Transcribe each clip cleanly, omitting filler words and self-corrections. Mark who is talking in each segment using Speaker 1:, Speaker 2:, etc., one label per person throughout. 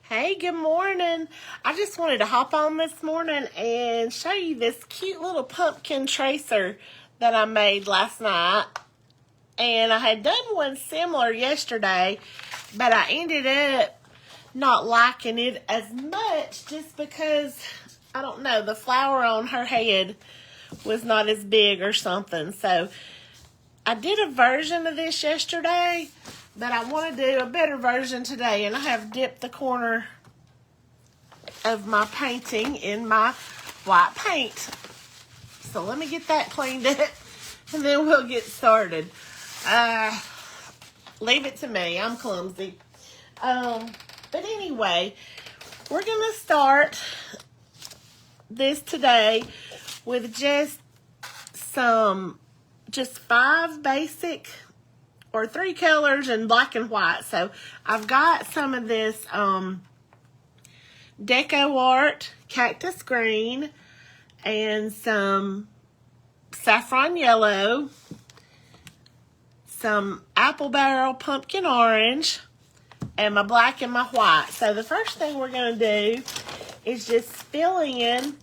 Speaker 1: Hey, good morning. I just wanted to hop on this morning and show you this cute little pumpkin tracer that I made last night. And I had done one similar yesterday, but I ended up not liking it as much just because, I don't know, the flower on her head was not as big or something. So I did a version of this yesterday, but I want to do a better version today, and I have dipped the corner of my painting in my white paint. So let me get that cleaned up, and then we'll get started. Leave it to me. I'm clumsy. But anyway, we're going to start this today with just 5 basic or 3 colors in black and white. So I've got some of this Deco Art Cactus Green and some Saffron Yellow, some Apple Barrel Pumpkin Orange, and my black and my white. So the first thing we're going to do is just fill in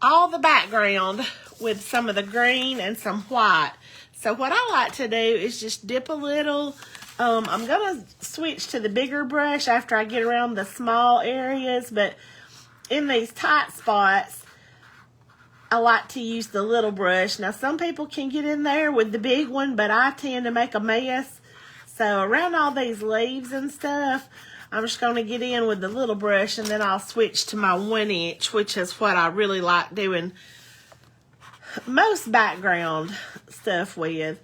Speaker 1: all the background with some of the green and some white. So what I like to do is just dip a little. I'm going to switch to the bigger brush after I get around the small areas, but in these tight spots, I like to use the little brush. Now, some people can get in there with the big one, but I tend to make a mess. So around all these leaves and stuff, I'm just going to get in with the little brush, and then I'll switch to my 1-inch, which is what I really like doing most background stuff with.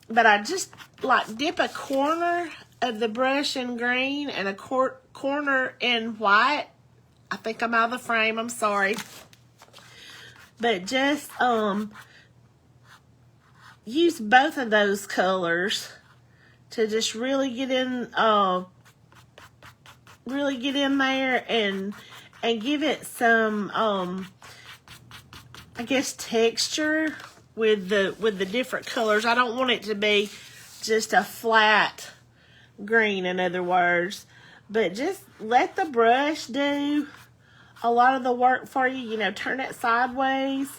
Speaker 1: But I just like dip a corner of the brush in green and a corner in white. I think I'm out of the frame, I'm sorry. But just use both of those colors to just really get in there and give it some I guess texture with the different colors. I don't want it to be just a flat green, in other words, but just let the brush do a lot of the work for you. You know, turn it sideways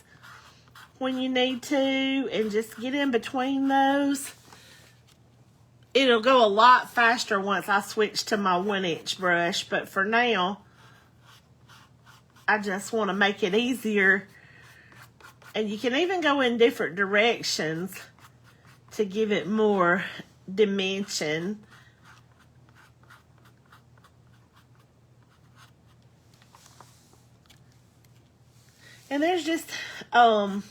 Speaker 1: when you need to and just get in between those. It'll go a lot faster once I switch to my 1-inch brush, but for now, I just want to make it easier. And you can even go in different directions to give it more dimension. And there's just a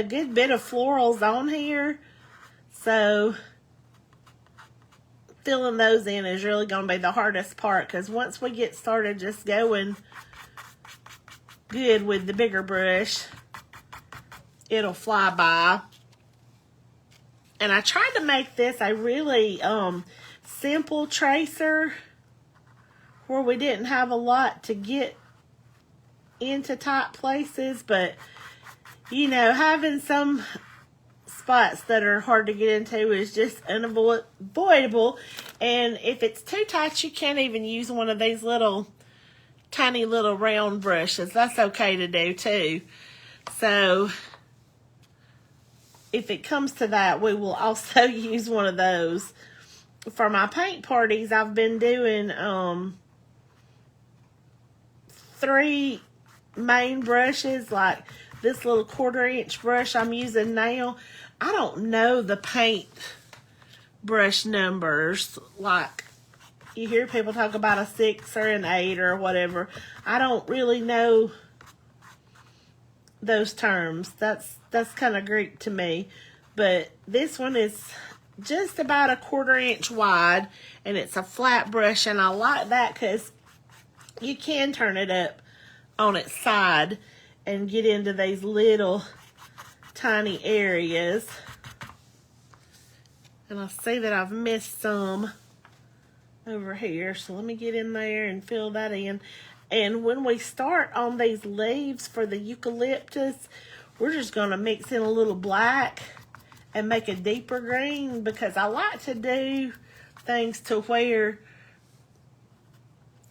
Speaker 1: good bit of florals on here. So filling those in is really going to be the hardest part, because once we get started just going good with the bigger brush, it'll fly by. And I tried to make this a really simple tracer where we didn't have a lot to get into tight places, but you know, having some spots that are hard to get into is just unavoidable. And if it's too tight, you can't even use one of these little tiny little round brushes. That's okay to do too. So if it comes to that, we will also use one of those. For my paint parties, I've been doing 3 main brushes, like this little 1/4-inch brush I'm using now. I don't know the paint brush numbers. Like, you hear people talk about a 6 or an 8 or whatever. I don't really know those terms. That's kind of Greek to me. But this one is just about a 1/4-inch wide, and it's a flat brush, and I like that because you can turn it up on its side and get into these little tiny areas. And I see that I've missed some over here, so let me get in there and fill that in. And when we start on these leaves for the eucalyptus, we're just going to mix in a little black and make a deeper green, because I like to do things to where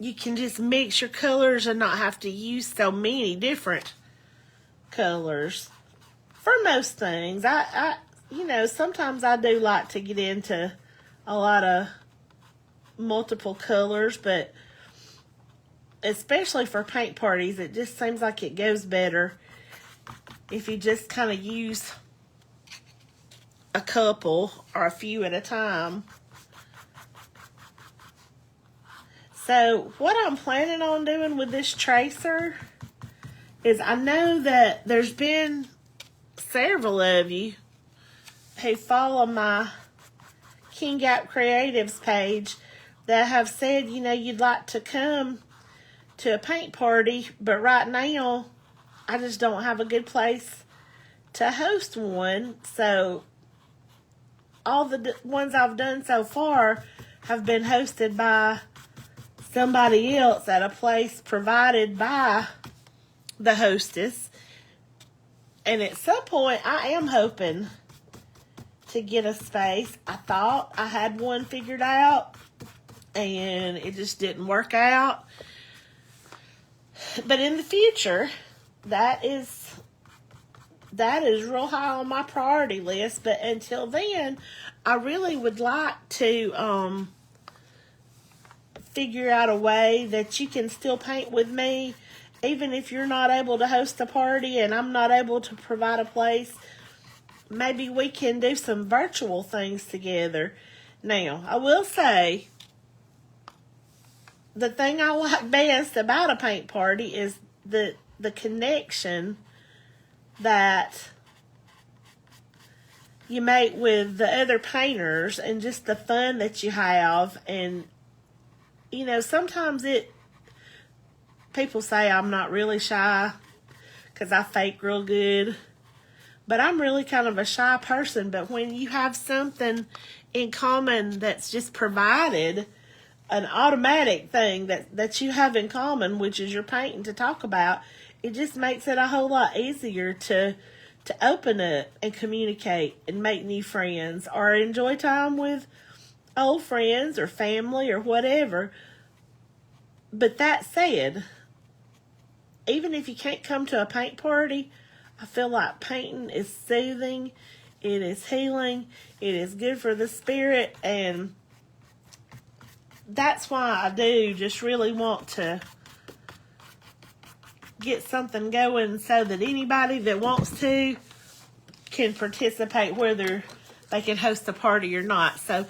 Speaker 1: you can just mix your colors and not have to use so many different colors for most things. I you know, sometimes I do like to get into a lot of multiple colors, but especially for paint parties, it just seems like it goes better if you just kind of use a couple or a few at a time. So what I'm planning on doing with this tracer is, I know that there's been several of you who follow my King Gap Creatives page that have said, you know, you'd like to come to a paint party, but right now I just don't have a good place to host one. So all the ones I've done so far have been hosted by somebody else at a place provided by the hostess. And at some point, I am hoping to get a space. I thought I had one figured out, and it just didn't work out. But in the future, that is real high on my priority list. But until then, I really would like to figure out a way that you can still paint with me, even if you're not able to host a party and I'm not able to provide a place. Maybe we can do some virtual things together. Now, I will say, the thing I like best about a paint party is the connection that you make with the other painters and just the fun that you have. And you know, sometimes people say I'm not really shy because I fake real good. But I'm really kind of a shy person. But when you have something in common that's just provided, an automatic thing that you have in common, which is your painting to talk about, it just makes it a whole lot easier to open up and communicate and make new friends or enjoy time with old friends or family or whatever. But that said, even if you can't come to a paint party, I feel like painting is soothing, it is healing, it is good for the spirit, and that's why I do just really want to get something going so that anybody that wants to can participate, whether they can host a party or not. So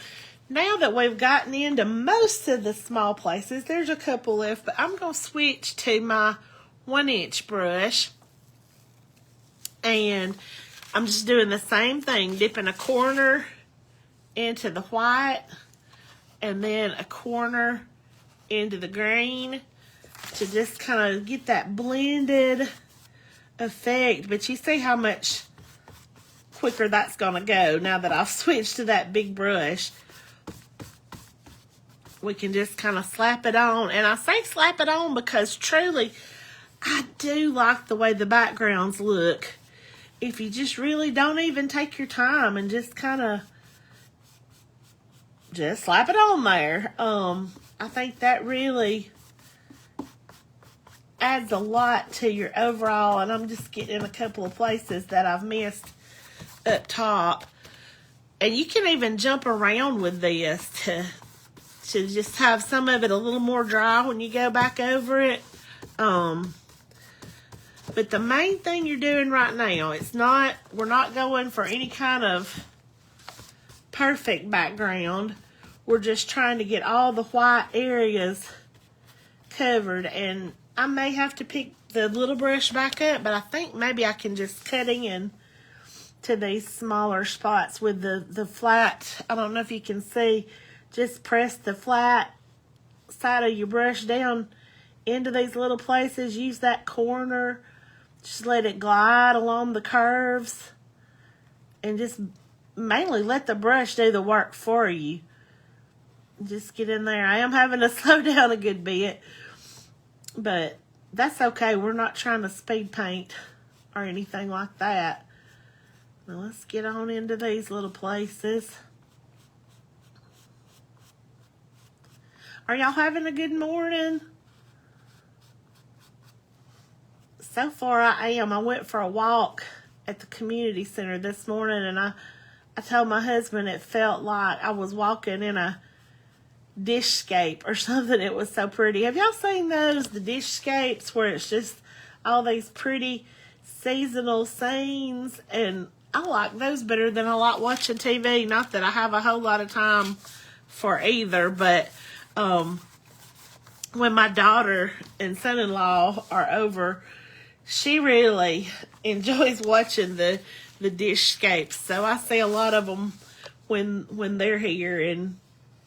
Speaker 1: now that we've gotten into most of the small places, there's a couple left, but I'm going to switch to my 1-inch brush. And I'm just doing the same thing, dipping a corner into the white and then a corner into the green to just kind of get that blended effect. But you see how much quicker that's going to go now that I've switched to that big brush. We can just kind of slap it on. And I say slap it on because truly, I do like the way the backgrounds look. If you just really don't even take your time and just kind of just slap it on there. I think that really adds a lot to your overall, and I'm just getting in a couple of places that I've missed up top. And you can even jump around with this to just have some of it a little more dry when you go back over it. But the main thing you're doing right now, we're not going for any kind of perfect background. We're just trying to get all the white areas covered. And I may have to pick the little brush back up, but I think maybe I can just cut in to these smaller spots with the flat. I don't know if you can see, just press the flat side of your brush down into these little places. Use that corner. Just let it glide along the curves and just mainly let the brush do the work for you. Just get in there. I am having to slow down a good bit, but that's okay. We're not trying to speed paint or anything like that. Now let's get on into these little places. Are y'all having a good morning? So far I am. I went for a walk at the community center this morning, and I told my husband it felt like I was walking in a dishscape or something. It was so pretty. Have y'all seen those, the dishscapes, where it's just all these pretty seasonal scenes? And I like those better than I like watching TV. Not that I have a whole lot of time for either, but when my daughter and son-in-law are over, she really enjoys watching the dishscapes. So I see a lot of them when they're here, and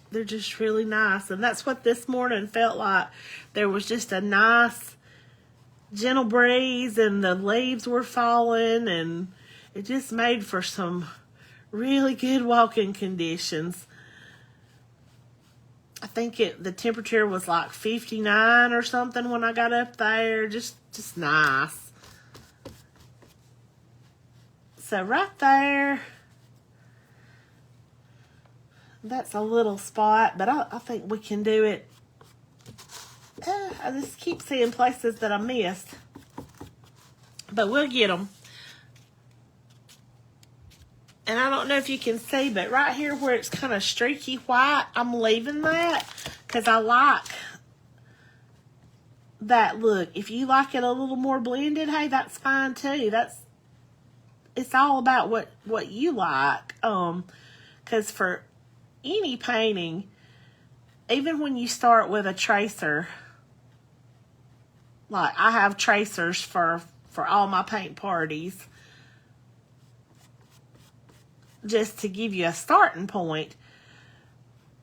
Speaker 1: they're just really nice. And that's what this morning felt like. There was just a nice, gentle breeze, and the leaves were falling, and it just made for some really good walking conditions. I think the temperature was like 59 or something when I got up there. Just nice. So right there, that's a little spot, but I think we can do it. I just keep seeing places that I missed, but we'll get them. And I don't know if you can see, but right here where it's kind of streaky white, I'm leaving that because I like that look. If you like it a little more blended, hey, that's fine too. It's all about what you like. Because for any painting, even when you start with a tracer, like I have tracers for all my paint parties, just to give you a starting point.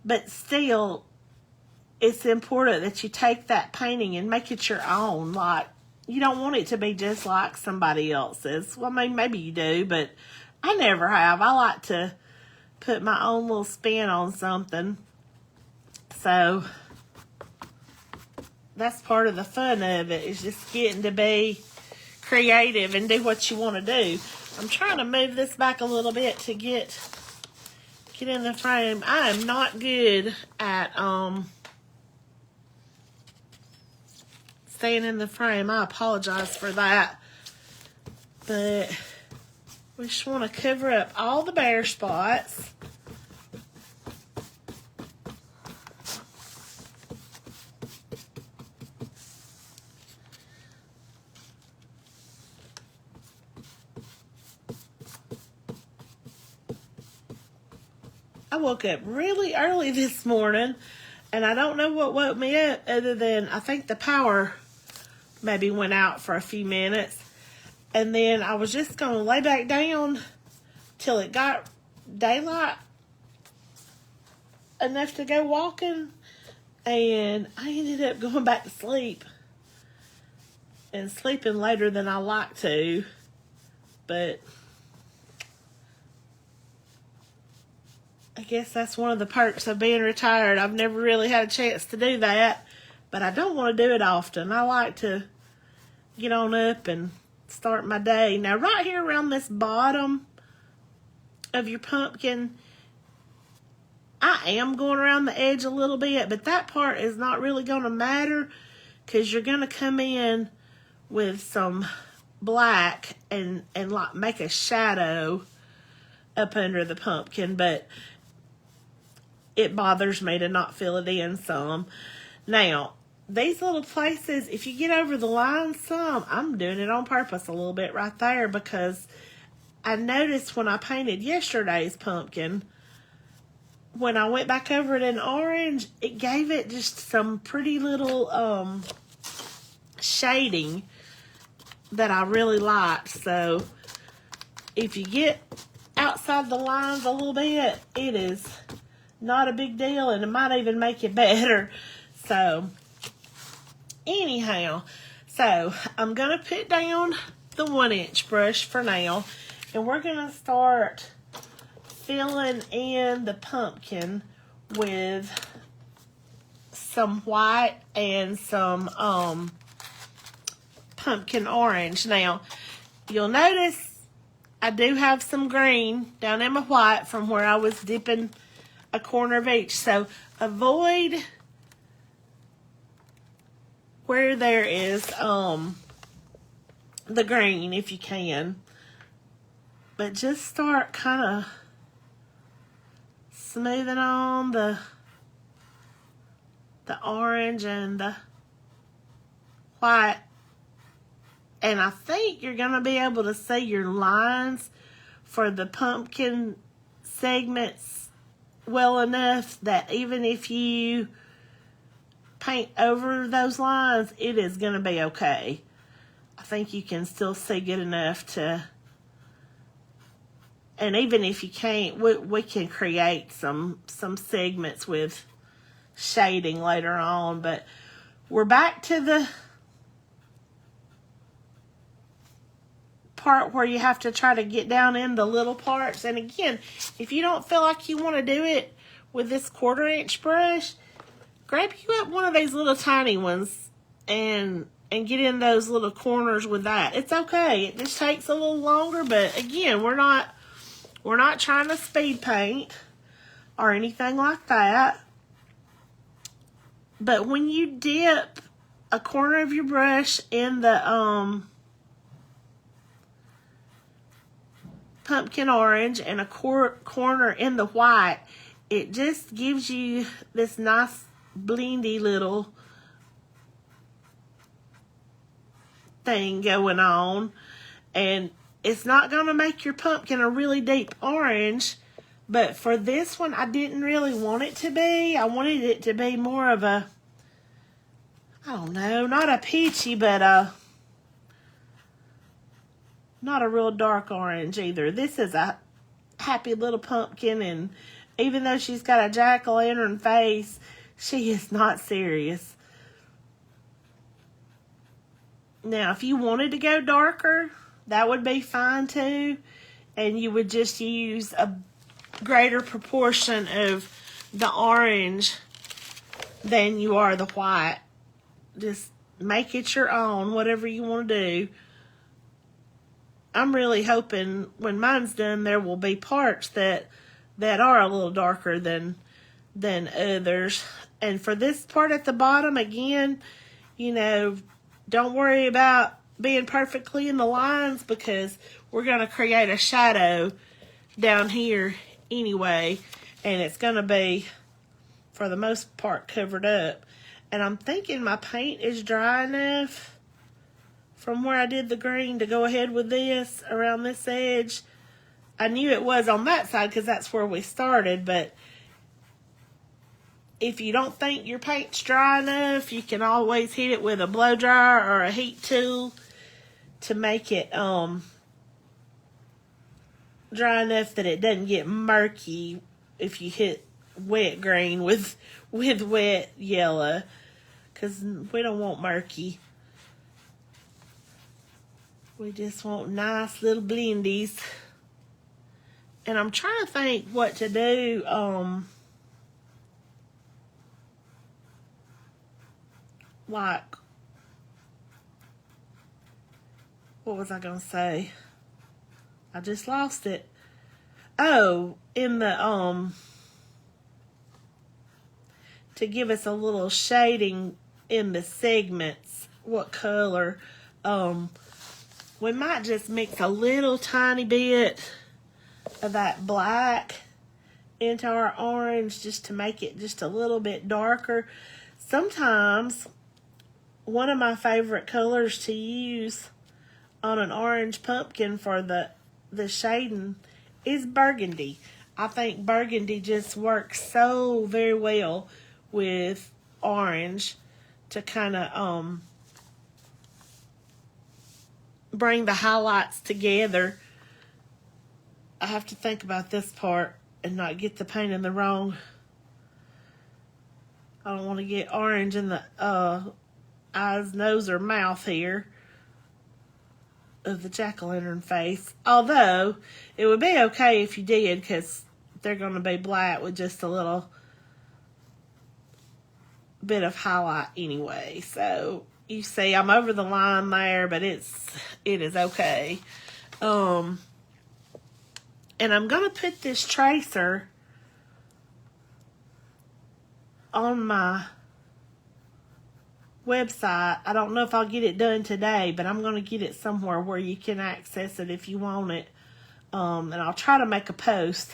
Speaker 1: But still, it's important that you take that painting and make it your own. Like, you don't want it to be just like somebody else's. Well, I mean, maybe you do, but I never have. I like to put my own little spin on something. So that's part of the fun of it, is just getting to be creative and do what you want to do. I'm trying to move this back a little bit to get in the frame. I am not good at staying in the frame. I apologize for that. But we just want to cover up all the bare spots. I woke up really early this morning, and I don't know what woke me up other than I think the power maybe went out for a few minutes. And then I was just going to lay back down till it got daylight enough to go walking. And I ended up going back to sleep and sleeping later than I like to. But I guess that's one of the perks of being retired. I've never really had a chance to do that, but I don't want to do it often. I like to get on up and start my day. Now, right here around this bottom of your pumpkin, I am going around the edge a little bit, but that part is not really going to matter because you're going to come in with some black and like make a shadow up under the pumpkin, but it bothers me to not fill it in some. Now, these little places, if you get over the line some, I'm doing it on purpose a little bit right there because I noticed when I painted yesterday's pumpkin, when I went back over it in orange, it gave it just some pretty little shading that I really liked. So if you get outside the lines a little bit, it is not a big deal, and it might even make it better. So anyhow, so I'm going to put down the 1-inch brush for now, and we're going to start filling in the pumpkin with some white and some pumpkin orange. Now, you'll notice I do have some green down in my white from where I was dipping a corner of each. So avoid where there is the green if you can. But just start kind of smoothing on the orange and the white. And I think you're going to be able to see your lines for the pumpkin segments well enough that even if you paint over those lines, it is going to be okay. I think you can still see good enough to, and even if you can't, we can create some segments with shading later on. But we're back to the part where you have to try to get down in the little parts. And again, if you don't feel like you want to do it with this 1/4-inch brush, grab you up one of these little tiny ones and get in those little corners with that. It's okay. It just takes a little longer, but again, we're not trying to speed paint or anything like that. But when you dip a corner of your brush in the pumpkin orange and a corner in the white, it just gives you this nice blendy little thing going on. And it's not going to make your pumpkin a really deep orange, but for this one I didn't really want it to be. I wanted it to be more of a, I don't know, not a peachy, but not a real dark orange either. This is a happy little pumpkin, and even though she's got a jack-o'-lantern face, she is not serious. Now, if you wanted to go darker, that would be fine too, and you would just use a greater proportion of the orange than you are the white. Just make it your own, whatever you want to do. I'm really hoping when mine's done, there will be parts that are a little darker than others. And for this part at the bottom, again, you know, don't worry about being perfectly in the lines, because we're going to create a shadow down here anyway, and it's going to be, for the most part, covered up. And I'm thinking my paint is dry enough from where I did the green to go ahead with this around this edge. I knew it was on that side because that's where we started, but if you don't think your paint's dry enough, you can always hit it with a blow dryer or a heat tool to make it dry enough that it doesn't get murky if you hit wet green with wet yellow, because we don't want murky. We just want nice little blendies. And I'm trying to think what to do. Like, what was I going to say? I just lost it. Oh, in the, to give us a little shading in the segments, what color, we might just mix a little tiny bit of that black into our orange just to make it just a little bit darker. Sometimes one of my favorite colors to use on an orange pumpkin for the shading is burgundy. I think burgundy just works so very well with orange to kind of bring the highlights together. I have to think about this part and not get the paint in the wrong. I don't want to get orange in the eyes, nose, or mouth here of the jack-o'-lantern face. Although, it would be okay if you did, because they're going to be black with just a little bit of highlight anyway. So, you see, I'm over the line there, but it is okay. And I'm going to put this tracer on my website. I don't know if I'll get it done today, but I'm going to get it somewhere where you can access it if you want it. And I'll try to make a post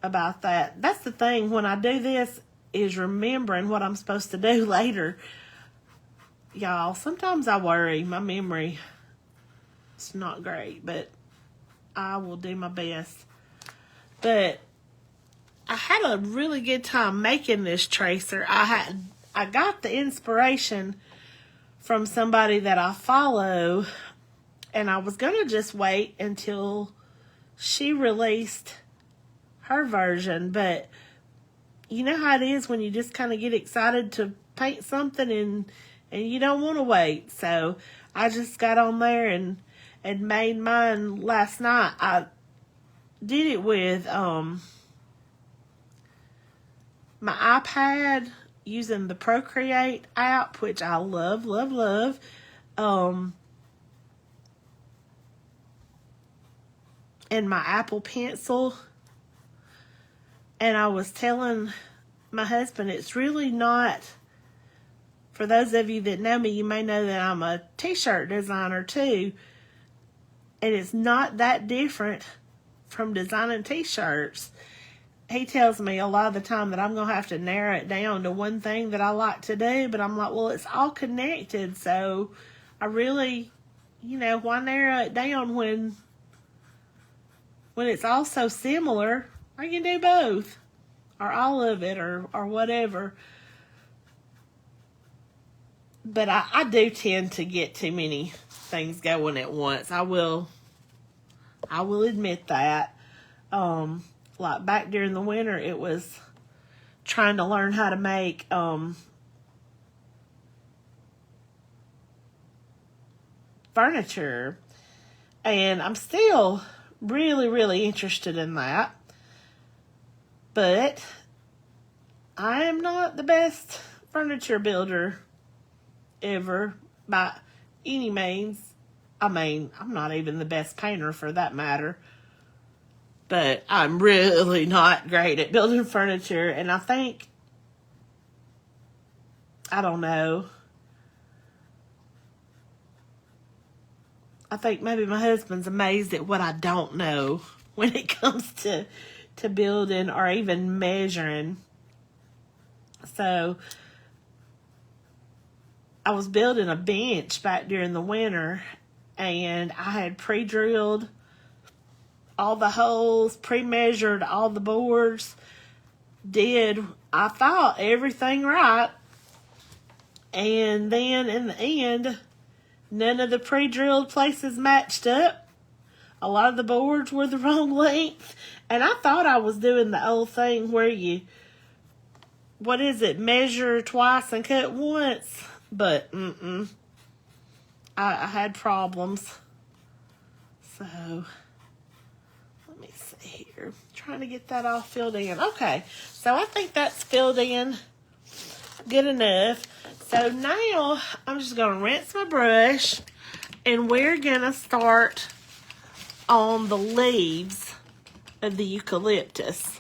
Speaker 1: about that. That's the thing when I do this, is remembering what I'm supposed to do later. Y'all, sometimes I worry. My memory is not great, but I will do my best. But I had a really good time making this tracer. I got the inspiration from somebody that I follow, and I was going to just wait until she released her version, but you know how it is when you just kind of get excited to paint something and you don't want to wait. So I just got on there and made mine last night. I did it with my iPad using the Procreate app, which I love, love, love. And my Apple Pencil. And I was telling my husband, it's really not, for those of you that know me, you may know that I'm a t-shirt designer too. And it's not that different from designing t-shirts. He tells me a lot of the time that I'm going to have to narrow it down to one thing that I like to do. But I'm like, well, it's all connected. So I really, why narrow it down when it's all so similar? I can do both, or all of it, or whatever. But I do tend to get too many things going at once. I will admit that. Like back during the winter, it was trying to learn how to make furniture, and I'm still really, really interested in that. But I am not the best furniture builder ever by any means. I mean, I'm not even the best painter for that matter. But I'm really not great at building furniture. And I think, I don't know. I think maybe my husband's amazed at what I don't know when it comes to building or even measuring. So I was building a bench back during the winter, and I had pre-drilled all the holes, pre-measured all the boards, I thought everything right. And then in the end, none of the pre-drilled places matched up. A lot of the boards were the wrong length. And I thought I was doing the old thing where you, measure twice and cut once. But, I had problems. So, let me see here. Trying to get that all filled in. Okay, so I think that's filled in good enough. So now, I'm just going to rinse my brush. And we're going to start on the leaves of the eucalyptus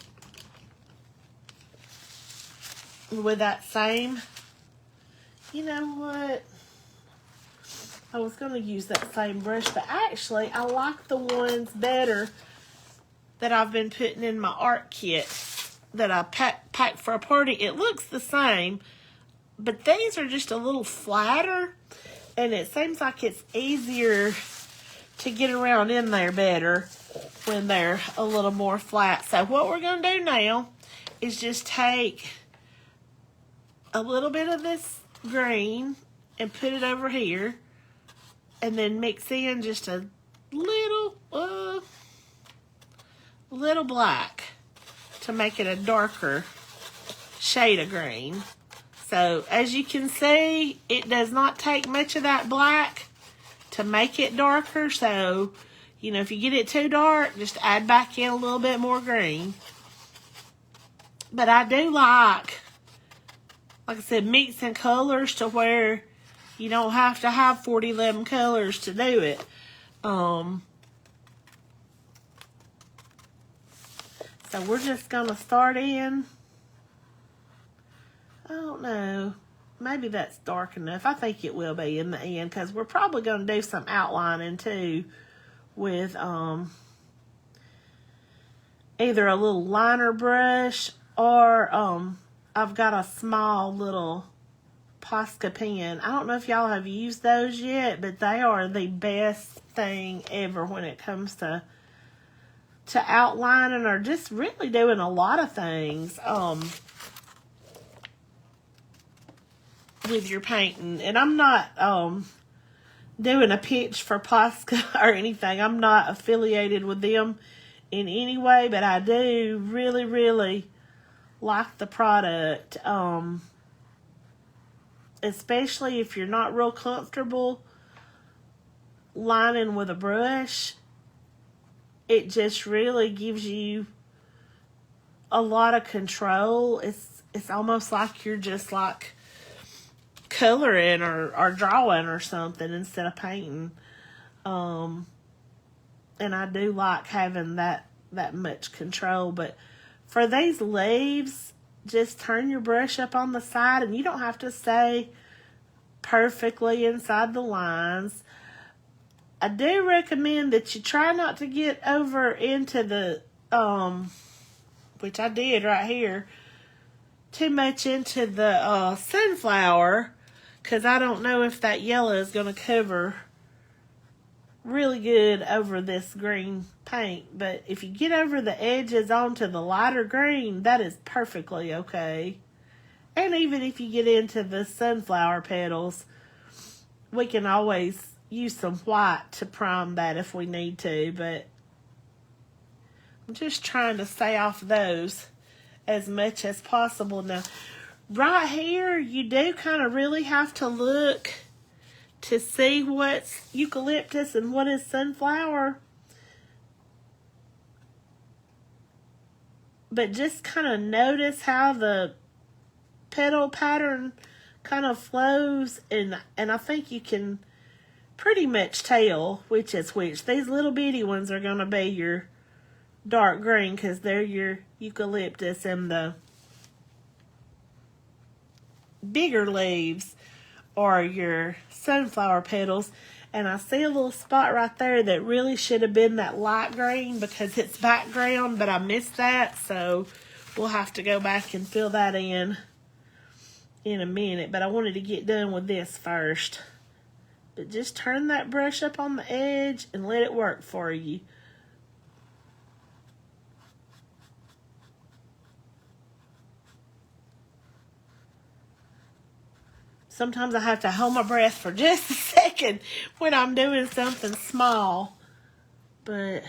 Speaker 1: with that same, you know what, I was going to use that same brush, but actually I like the ones better that I've been putting in my art kit that I packed for a party. It looks the same, but these are just a little flatter, and it seems like it's easier to get around in there better when they're a little more flat. So what we're going to do now is just take a little bit of this green and put it over here, and then mix in just a little black to make it a darker shade of green. So as you can see, it does not take much of that black to make it darker. So, if you get it too dark, just add back in a little bit more green. But I do like I said, mixing colors to where you don't have to have 40-11 colors to do it. So we're just going to start in, I don't know, maybe that's dark enough. I think it will be in the end, because we're probably going to do some outlining too with either a little liner brush or I've got a small little Posca pen. I don't know if y'all have used those yet, but they are the best thing ever when it comes to outlining or just really doing a lot of things with your painting. And I'm not doing a pitch for Posca or anything. I'm not affiliated with them in any way, but I do really, really like the product. Especially if you're not real comfortable lining with a brush, it just really gives you a lot of control. It's almost like you're just like coloring or drawing or something instead of painting. And I do like having that much control. But for these leaves, just turn your brush up on the side, and you don't have to stay perfectly inside the lines. I do recommend that you try not to get over into the, which I did right here, too much into the sunflower, because I don't know if that yellow is going to cover really good over this green paint. But if you get over the edges onto the lighter green, that is perfectly okay. And even if you get into the sunflower petals, we can always use some white to prime that if we need to. But I'm just trying to stay off those as much as possible. Now, right here, you do kind of really have to look to see what's eucalyptus and what is sunflower. But just kind of notice how the petal pattern kind of flows, and I think you can pretty much tell which is which. These little bitty ones are going to be your dark green because they're your eucalyptus, and the bigger leaves are your sunflower petals. And I see a little spot right there that really should have been that light green because it's background, but I missed that, so we'll have to go back and fill that in a minute. But I wanted to get done with this first. But just turn that brush up on the edge and let it work for you. Sometimes I have to hold my breath for just a second when I'm doing something small. But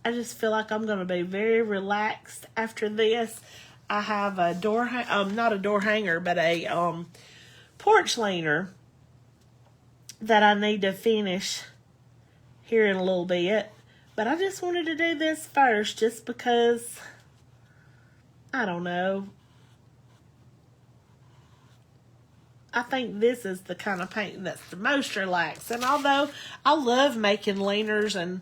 Speaker 1: I just feel like I'm going to be very relaxed after this. I have a not a door hanger, but a porch leaner that I need to finish here in a little bit. But I just wanted to do this first just because, I don't know. I think this is the kind of painting that's the most relaxed. And although I love making leaners and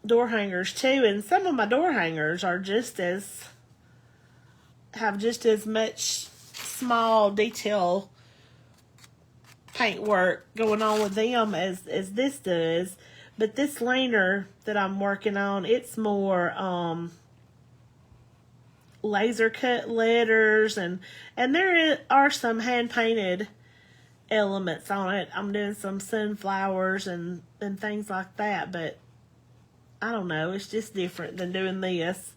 Speaker 1: door hangers too, and some of my door hangers are have just as much small detail paint work going on with them as this does. But this leaner that I'm working on, it's more laser cut letters, and there are some hand painted elements on it. I'm doing some sunflowers and things like that, but I don't know, it's just different than doing this.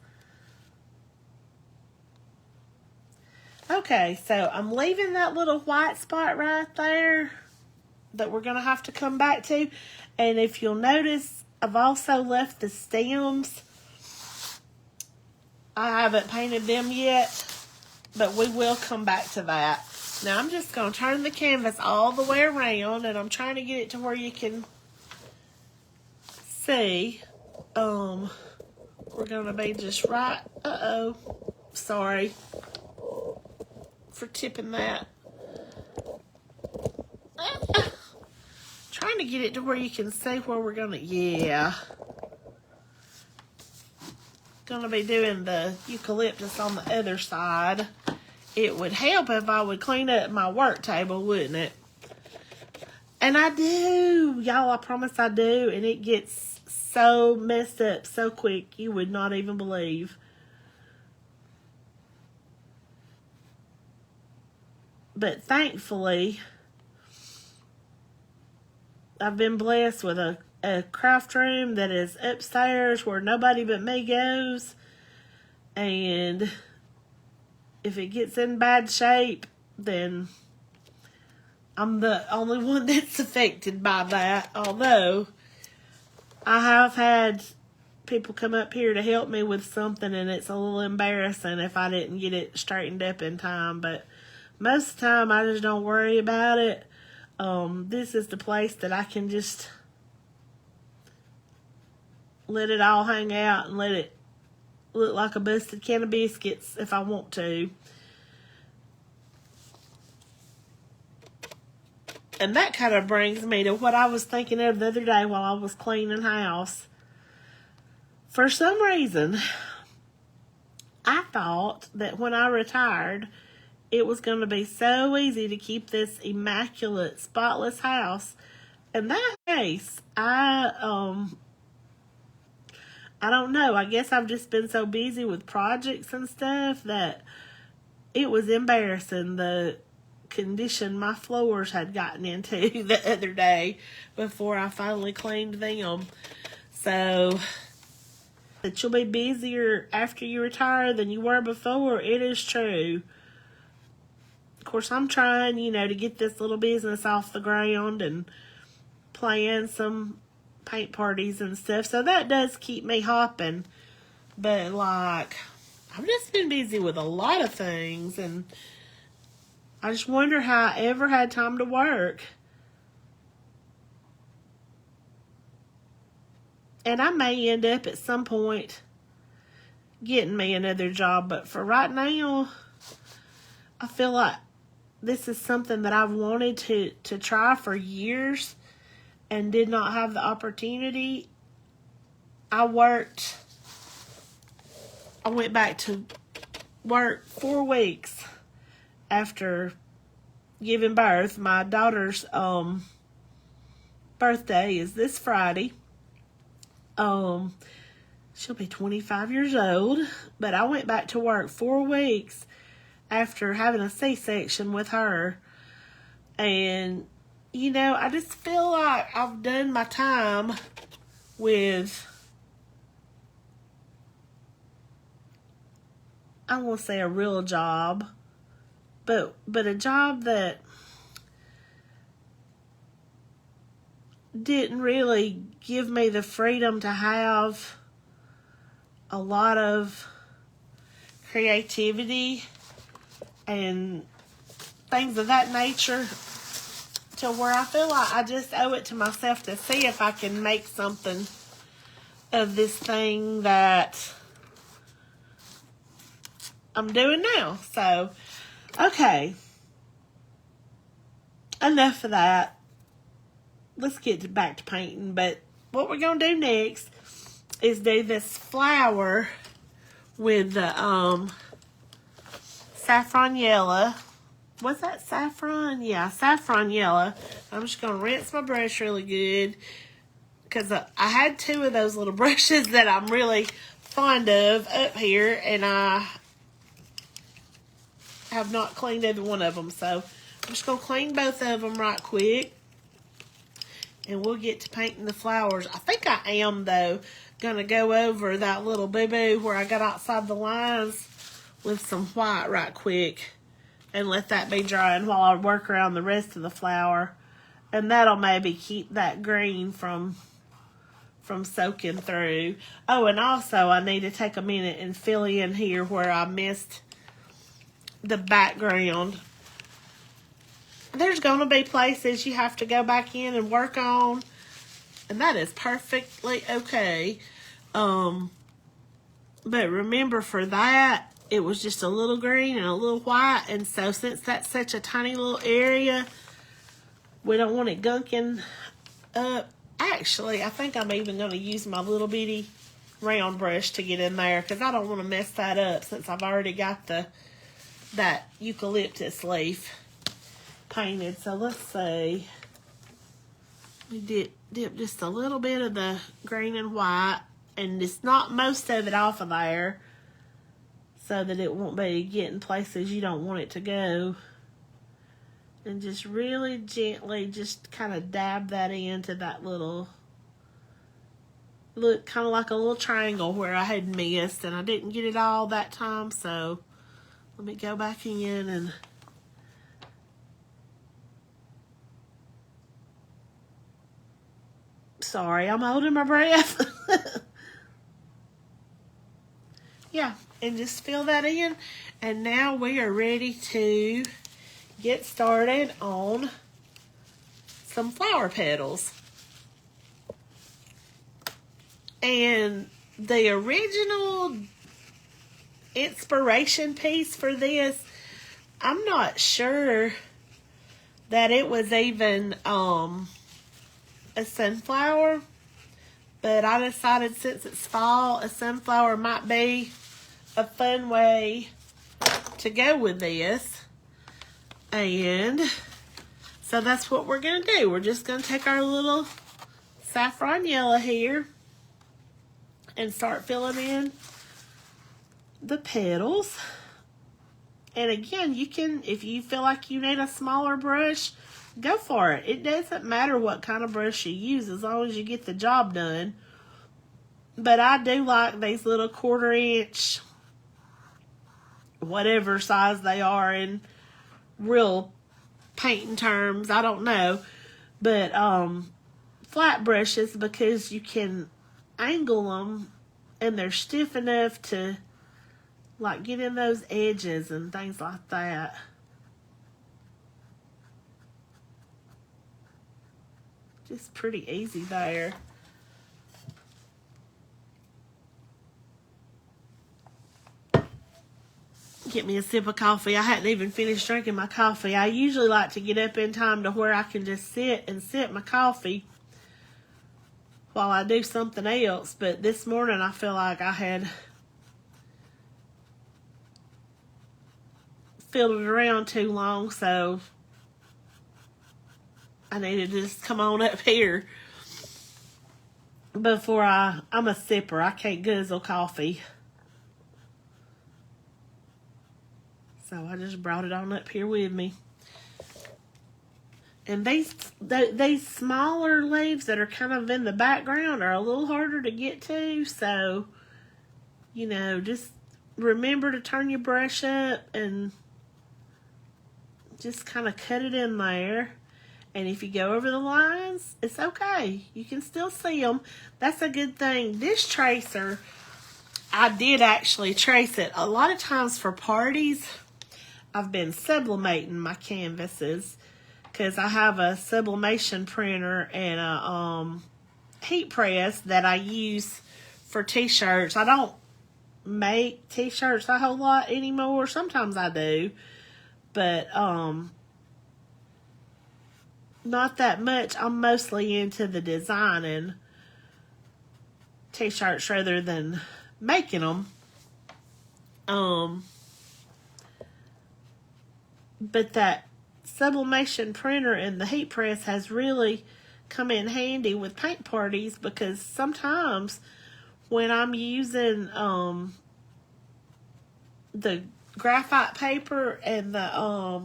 Speaker 1: Okay, so I'm leaving that little white spot right there that we're going to have to come back to. And if you'll notice, I've also left the stems. I haven't painted them yet, but we will come back to that. Now I'm just going to turn the canvas all the way around, and I'm trying to get it to where you can see. We're going to be just right. Sorry for tipping that. Trying to get it to where you can see where we're going to, yeah. going to be doing the eucalyptus on the other side. It would help if I would clean up my work table, wouldn't it? And I do. Y'all, I promise I do. And it gets so messed up so quick, you would not even believe. But thankfully, I've been blessed with a craft room that is upstairs where nobody but me goes. And if it gets in bad shape, then I'm the only one that's affected by that. Although, I have had people come up here to help me with something, and it's a little embarrassing if I didn't get it straightened up in time. But most of the time, I just don't worry about it. This is the place that I can just let it all hang out and let it look like a busted can of biscuits if I want to. And that kind of brings me to what I was thinking of the other day while I was cleaning house. For some reason, I thought that when I retired, it was going to be so easy to keep this immaculate, spotless house. In that case, I don't know. I guess I've just been so busy with projects and stuff that it was embarrassing the condition my floors had gotten into the other day before I finally cleaned them. So, that you'll be busier after you retire than you were before, it is true. Of course, I'm trying, to get this little business off the ground and plan some paint parties and stuff. So that does keep me hopping. But, I've just been busy with a lot of things. And I just wonder how I ever had time to work. And I may end up at some point getting me another job. But for right now, I feel like this is something that I've wanted to try for years and did not have the opportunity. I went back to work 4 weeks after giving birth. My daughter's birthday is this Friday. She'll be 25 years old, but I went back to work 4 weeks after having a C-section with her. And, I just feel like I've done my time with, I won't say a real job, but a job that didn't really give me the freedom to have a lot of creativity and things of that nature, to where I feel like I just owe it to myself to see if I can make something of this thing that I'm doing now. So, okay. Enough of that. Let's get back to painting. But what we're going to do next is do this flower with the saffron yellow. Was that saffron? Yeah, saffron yellow. I'm just going to rinse my brush really good, because I had 2 of those little brushes that I'm really fond of up here, and I have not cleaned every one of them. So I'm just going to clean both of them right quick, and we'll get to painting the flowers. I think I am, though, going to go over that little boo-boo where I got outside the lines with some white right quick and let that be drying while I work around the rest of the flower. And that'll maybe keep that green from soaking through. Oh, and also I need to take a minute and fill in here where I missed the background. There's going to be places you have to go back in and work on, and that is perfectly okay. But remember, for that, it was just a little green and a little white, and so since that's such a tiny little area, we don't want it gunking up. Actually, I think I'm even going to use my little bitty round brush to get in there because I don't want to mess that up since I've already got that eucalyptus leaf painted. So let's see. We dip just a little bit of the green and white, and it's not most of it off of there so that it won't be getting places you don't want it to go. And just really gently just kind of dab that into that little, look kind of like a little triangle where I had missed, and I didn't get it all that time, so let me go back in and sorry, I'm holding my breath. Yeah, and just fill that in. And now we are ready to get started on some flower petals. And the original inspiration piece for this, I'm not sure that it was even a sunflower, but I decided since it's fall, a sunflower might be a fun way to go with this. And so that's what we're going to do. We're just going to take our little saffron yellow here and start filling in the petals. And again, you can, if you feel like you need a smaller brush, go for it. It doesn't matter what kind of brush you use as long as you get the job done. But I do like these little 1/4 inch, whatever size they are in real painting terms, I don't know. But flat brushes, because you can angle them and they're stiff enough to like get in those edges and things like that. Just pretty easy there. Get me a sip of coffee. I hadn't even finished drinking my coffee. I usually like to get up in time to where I can just sit and sip my coffee while I do something else. But this morning I feel like I had fiddled around too long, so I needed to just come on up here before I'm a sipper. I can't guzzle coffee. So I just brought it on up here with me. And these smaller leaves that are kind of in the background are a little harder to get to. So, you know, just remember to turn your brush up and just kind of cut it in there. And if you go over the lines, it's okay. You can still see them. That's a good thing. This tracer, I did actually trace it. A lot of times for parties, I've been sublimating my canvases because I have a sublimation printer and a heat press that I use for t-shirts. I don't make t-shirts a whole lot anymore. Sometimes I do, but not that much. I'm mostly into the designing t-shirts rather than making them. But that sublimation printer and the heat press has really come in handy with paint parties, because sometimes when I'm using the graphite paper and the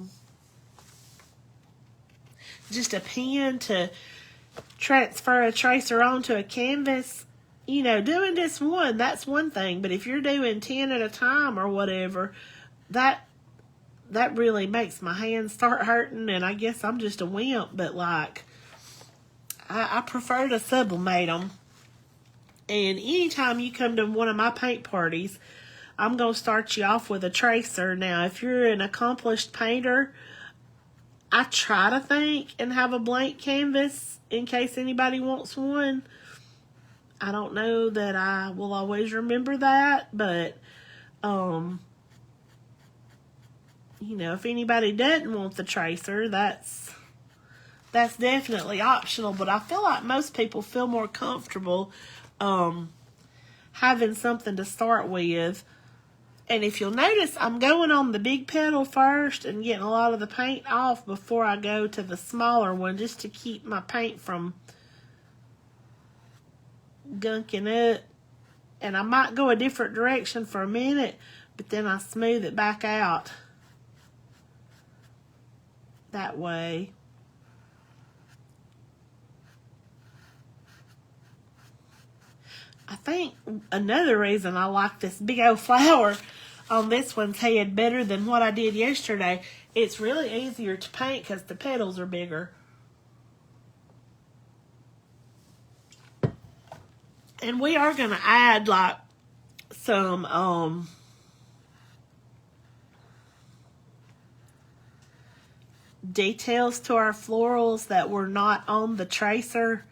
Speaker 1: just a pen to transfer a tracer onto a canvas, you know, doing just one, that's one thing. But if you're doing 10 at a time or whatever, that really makes my hands start hurting, and I guess I'm just a wimp, but like, I prefer to sublimate them. And anytime you come to one of my paint parties, I'm going to start you off with a tracer. Now, if you're an accomplished painter, I try to think and have a blank canvas in case anybody wants one. I don't know that I will always remember that, but you know, if anybody doesn't want the tracer, that's definitely optional. But I feel like most people feel more comfortable having something to start with. And if you'll notice, I'm going on the big petal first and getting a lot of the paint off before I go to the smaller one, just to keep my paint from gunking up. And I might go a different direction for a minute, but then I smooth it back out that way. I think another reason I like this big old flower on this one's head better than what I did yesterday, it's really easier to paint because the petals are bigger. And we are going to add like some details to our florals that were not on the tracer,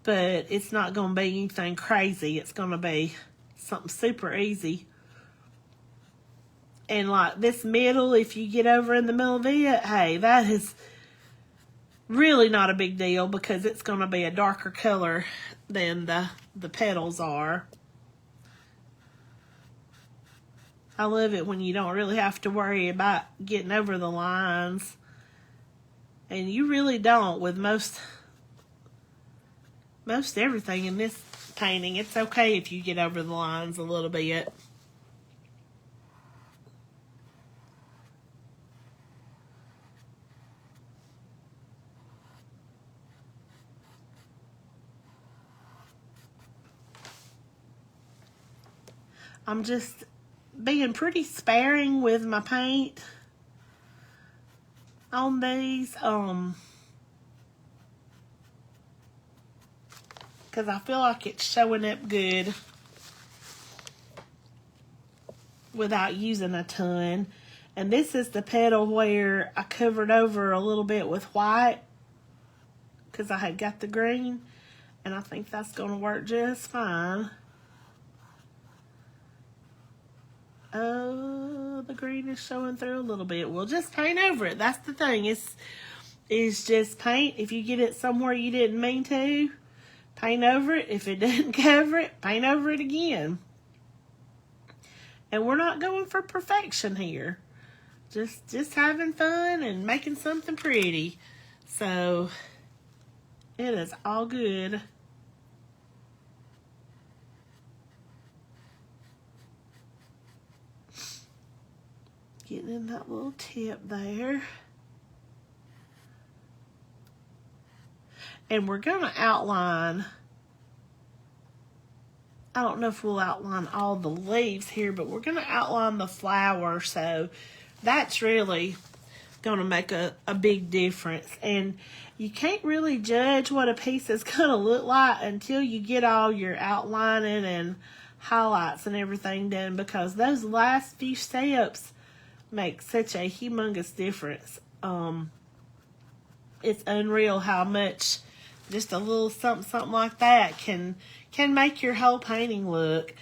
Speaker 1: but it's not going to be anything crazy. It's going to be something super easy. And like this middle, if you get over in the middle of it, hey, that is really not a big deal because it's going to be a darker color than the petals are. I love it when you don't really have to worry about getting over the lines. And you really don't with most everything in this painting. It's okay if you get over the lines a little bit. I'm just being pretty sparing with my paint on these, because I feel like it's showing up good without using a ton. And this is the petal where I covered over a little bit with white because I had got the green, and I think that's going to work just fine. Oh, the green is showing through a little bit. We'll just paint over it. That's the thing. It's just paint. If you get it somewhere you didn't mean to, paint over it. If it didn't cover it, paint over it again. And we're not going for perfection here. Just having fun and making something pretty. So, it is all good. Getting in that little tip there. And we're going to outline, I don't know if we'll outline all the leaves here, but we're going to outline the flower. So that's really going to make a big difference. And you can't really judge what a piece is going to look like until you get all your outlining and highlights and everything done, because those last few steps make such a humongous difference. It's unreal how much just a little something like that can make your whole painting look.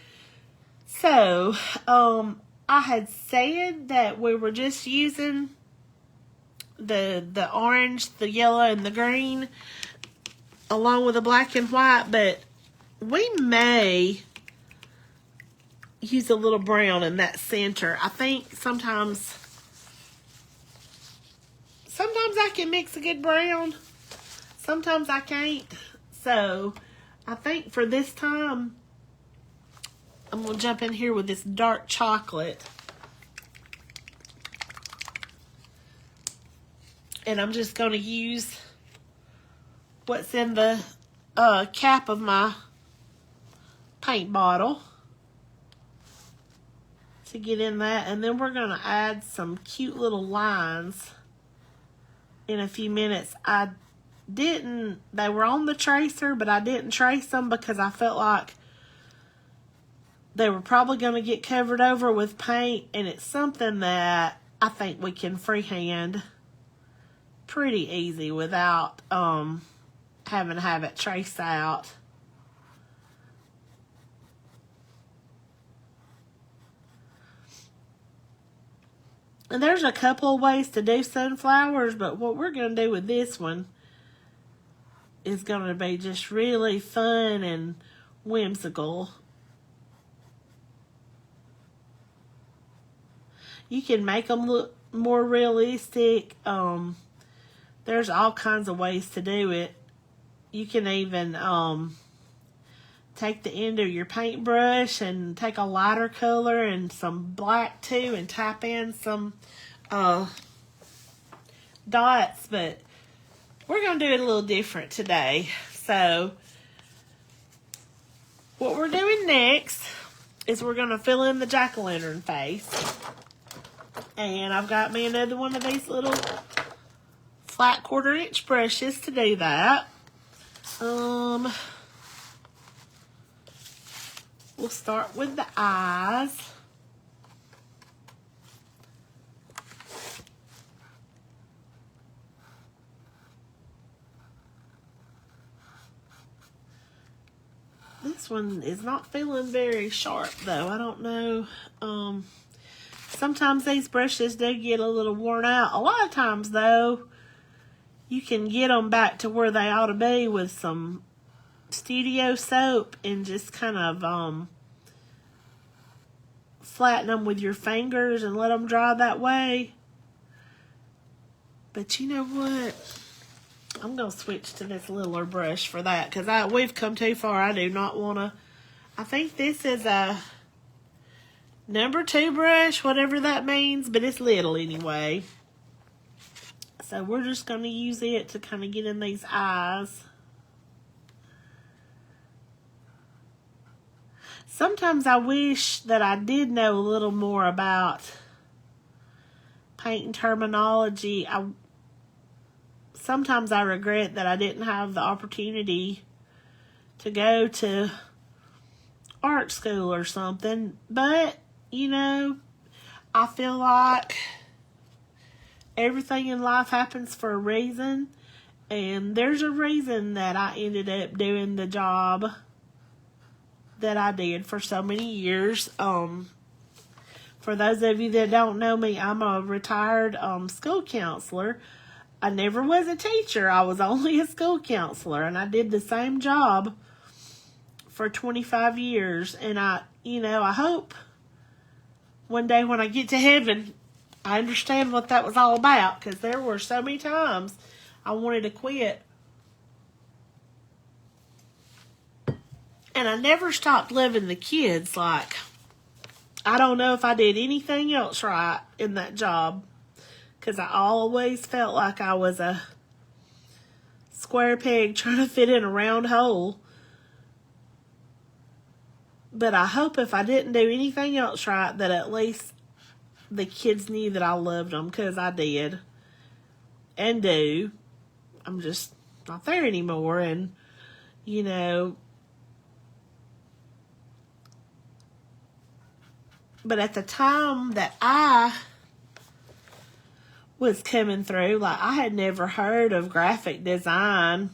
Speaker 1: So, I had said that we were just using the orange, the yellow, and the green along with the black and white, but we may use a little brown in that center. I think sometimes I can mix a good brown. Sometimes I can't. So I think for this time, I'm going to jump in here with this dark chocolate. And I'm just going to use what's in the cap of my paint bottle to get in that. And then we're going to add some cute little lines in a few minutes. They were on the tracer, but I didn't trace them because I felt like they were probably going to get covered over with paint, and it's something that I think we can freehand pretty easy without having to have it traced out. And there's a couple of ways to do sunflowers, but what we're going to do with this one is going to be just really fun and whimsical. You can make them look more realistic. There's all kinds of ways to do it. You can even take the end of your paintbrush and take a lighter color and some black too and type in some dots, but we're going to do it a little different today. So what we're doing next is we're going to fill in the jack-o'-lantern face. And I've got me another one of these little flat 1/4 inch brushes to do that. We'll start with the eyes. This one is not feeling very sharp though. I don't know. Sometimes these brushes do get a little worn out. A lot of times though, you can get them back to where they ought to be with some studio soap and just kind of flatten them with your fingers and let them dry that way. But you know what? I'm going to switch to this littler brush for that because we've come too far. I do not want to. I think this is a number 2 brush, whatever that means, but it's little anyway. So we're just going to use it to kind of get in these eyes. Sometimes I wish that I did know a little more about painting terminology. Sometimes I regret that I didn't have the opportunity to go to art school or something. But, you know, I feel like everything in life happens for a reason. And there's a reason that I ended up doing the job that I did for so many years. For those of you that don't know me, I'm a retired school counselor. I never was a teacher. I was only a school counselor, and I did the same job for 25 years. And I hope one day when I get to heaven, I understand what that was all about, because there were so many times I wanted to quit. And I never stopped loving the kids. Like, I don't know if I did anything else right in that job, because I always felt like I was a square peg trying to fit in a round hole. But I hope if I didn't do anything else right, that at least the kids knew that I loved them, because I did and do. I'm just not there anymore. And, you know, but at the time that I was coming through, like, I had never heard of graphic design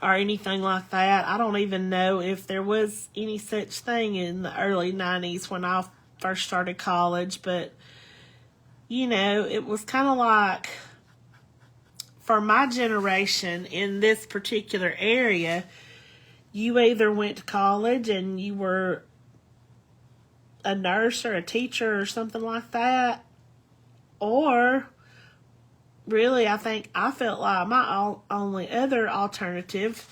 Speaker 1: or anything like that. I don't even know if there was any such thing in the early 90s when I first started college. But, you know, it was kind of like, for my generation in this particular area, you either went to college and you were a nurse or a teacher or something like that, or really, I felt like my only other alternative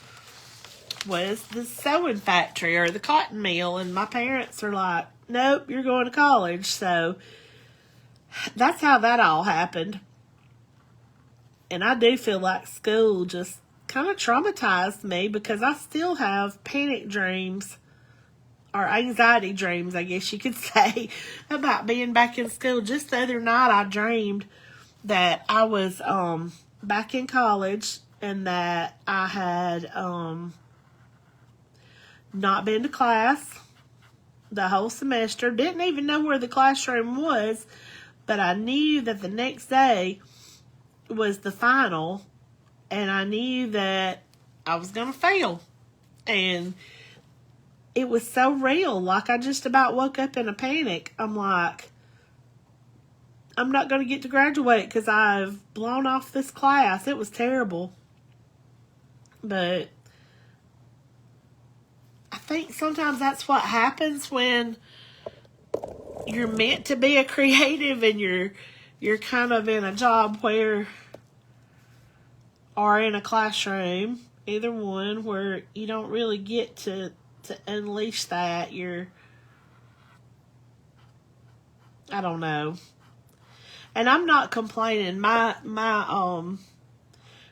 Speaker 1: was the sewing factory or the cotton mill. And my parents are like, nope, you're going to college. So that's how that all happened. And I do feel like school just kind of traumatized me, because I still have panic dreams, or anxiety dreams, I guess you could say, about being back in school. Just the other night, I dreamed that I was back in college, and that I had not been to class the whole semester. Didn't even know where the classroom was, but I knew that the next day was the final, and I knew that I was going to fail. And it was so real. Like, I just about woke up in a panic. I'm like, I'm not going to get to graduate because I've blown off this class. It was terrible. But I think sometimes that's what happens when you're meant to be a creative and you're kind of in a job where, or in a classroom, either one, where you don't really get to unleash that. I don't know. And I'm not complaining. My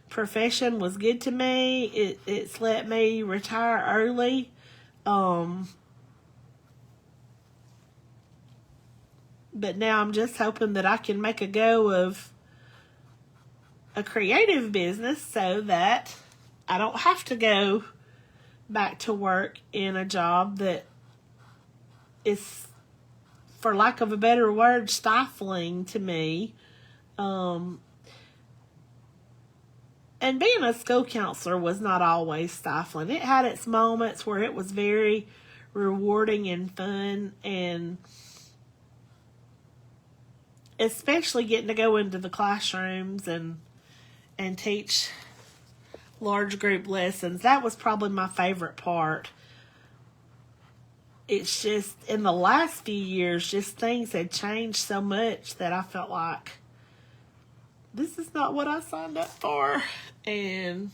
Speaker 1: profession was good to me. It's let me retire early. But now I'm just hoping that I can make a go of a creative business so that I don't have to go back to work in a job that is, for lack of a better word, stifling to me. And being a school counselor was not always stifling. It had its moments where it was very rewarding and fun, and especially getting to go into the classrooms and teach large group lessons. That was probably my favorite part. It's just, in the last few years, just things had changed so much that I felt like this is not what I signed up for. And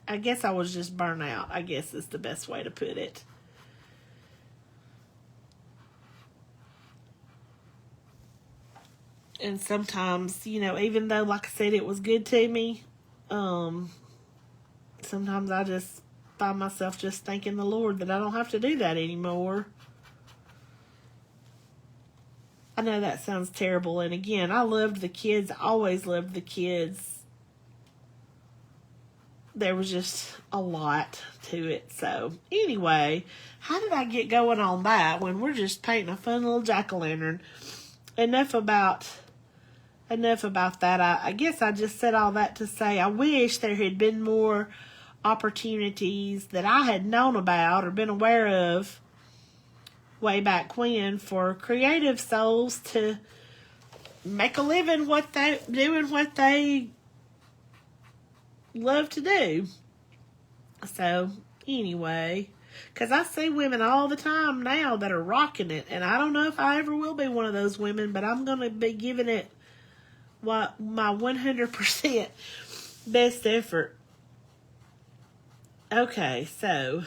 Speaker 1: I guess I was just burnt out, I guess is the best way to put it. And sometimes, even though, like I said, it was good to me, sometimes I just find myself just thanking the Lord that I don't have to do that anymore. I know that sounds terrible. And again, I loved the kids. I always loved the kids. There was just a lot to it. So anyway, how did I get going on that when we're just painting a fun little jack-o'-lantern? Enough about that. I guess I just said all that to say I wish there had been more opportunities that I had known about or been aware of way back when for creative souls to make a living doing what they love to do. So anyway, because I see women all the time now that are rocking it, and I don't know if I ever will be one of those women, but I'm going to be giving it my 100% best effort. Okay, so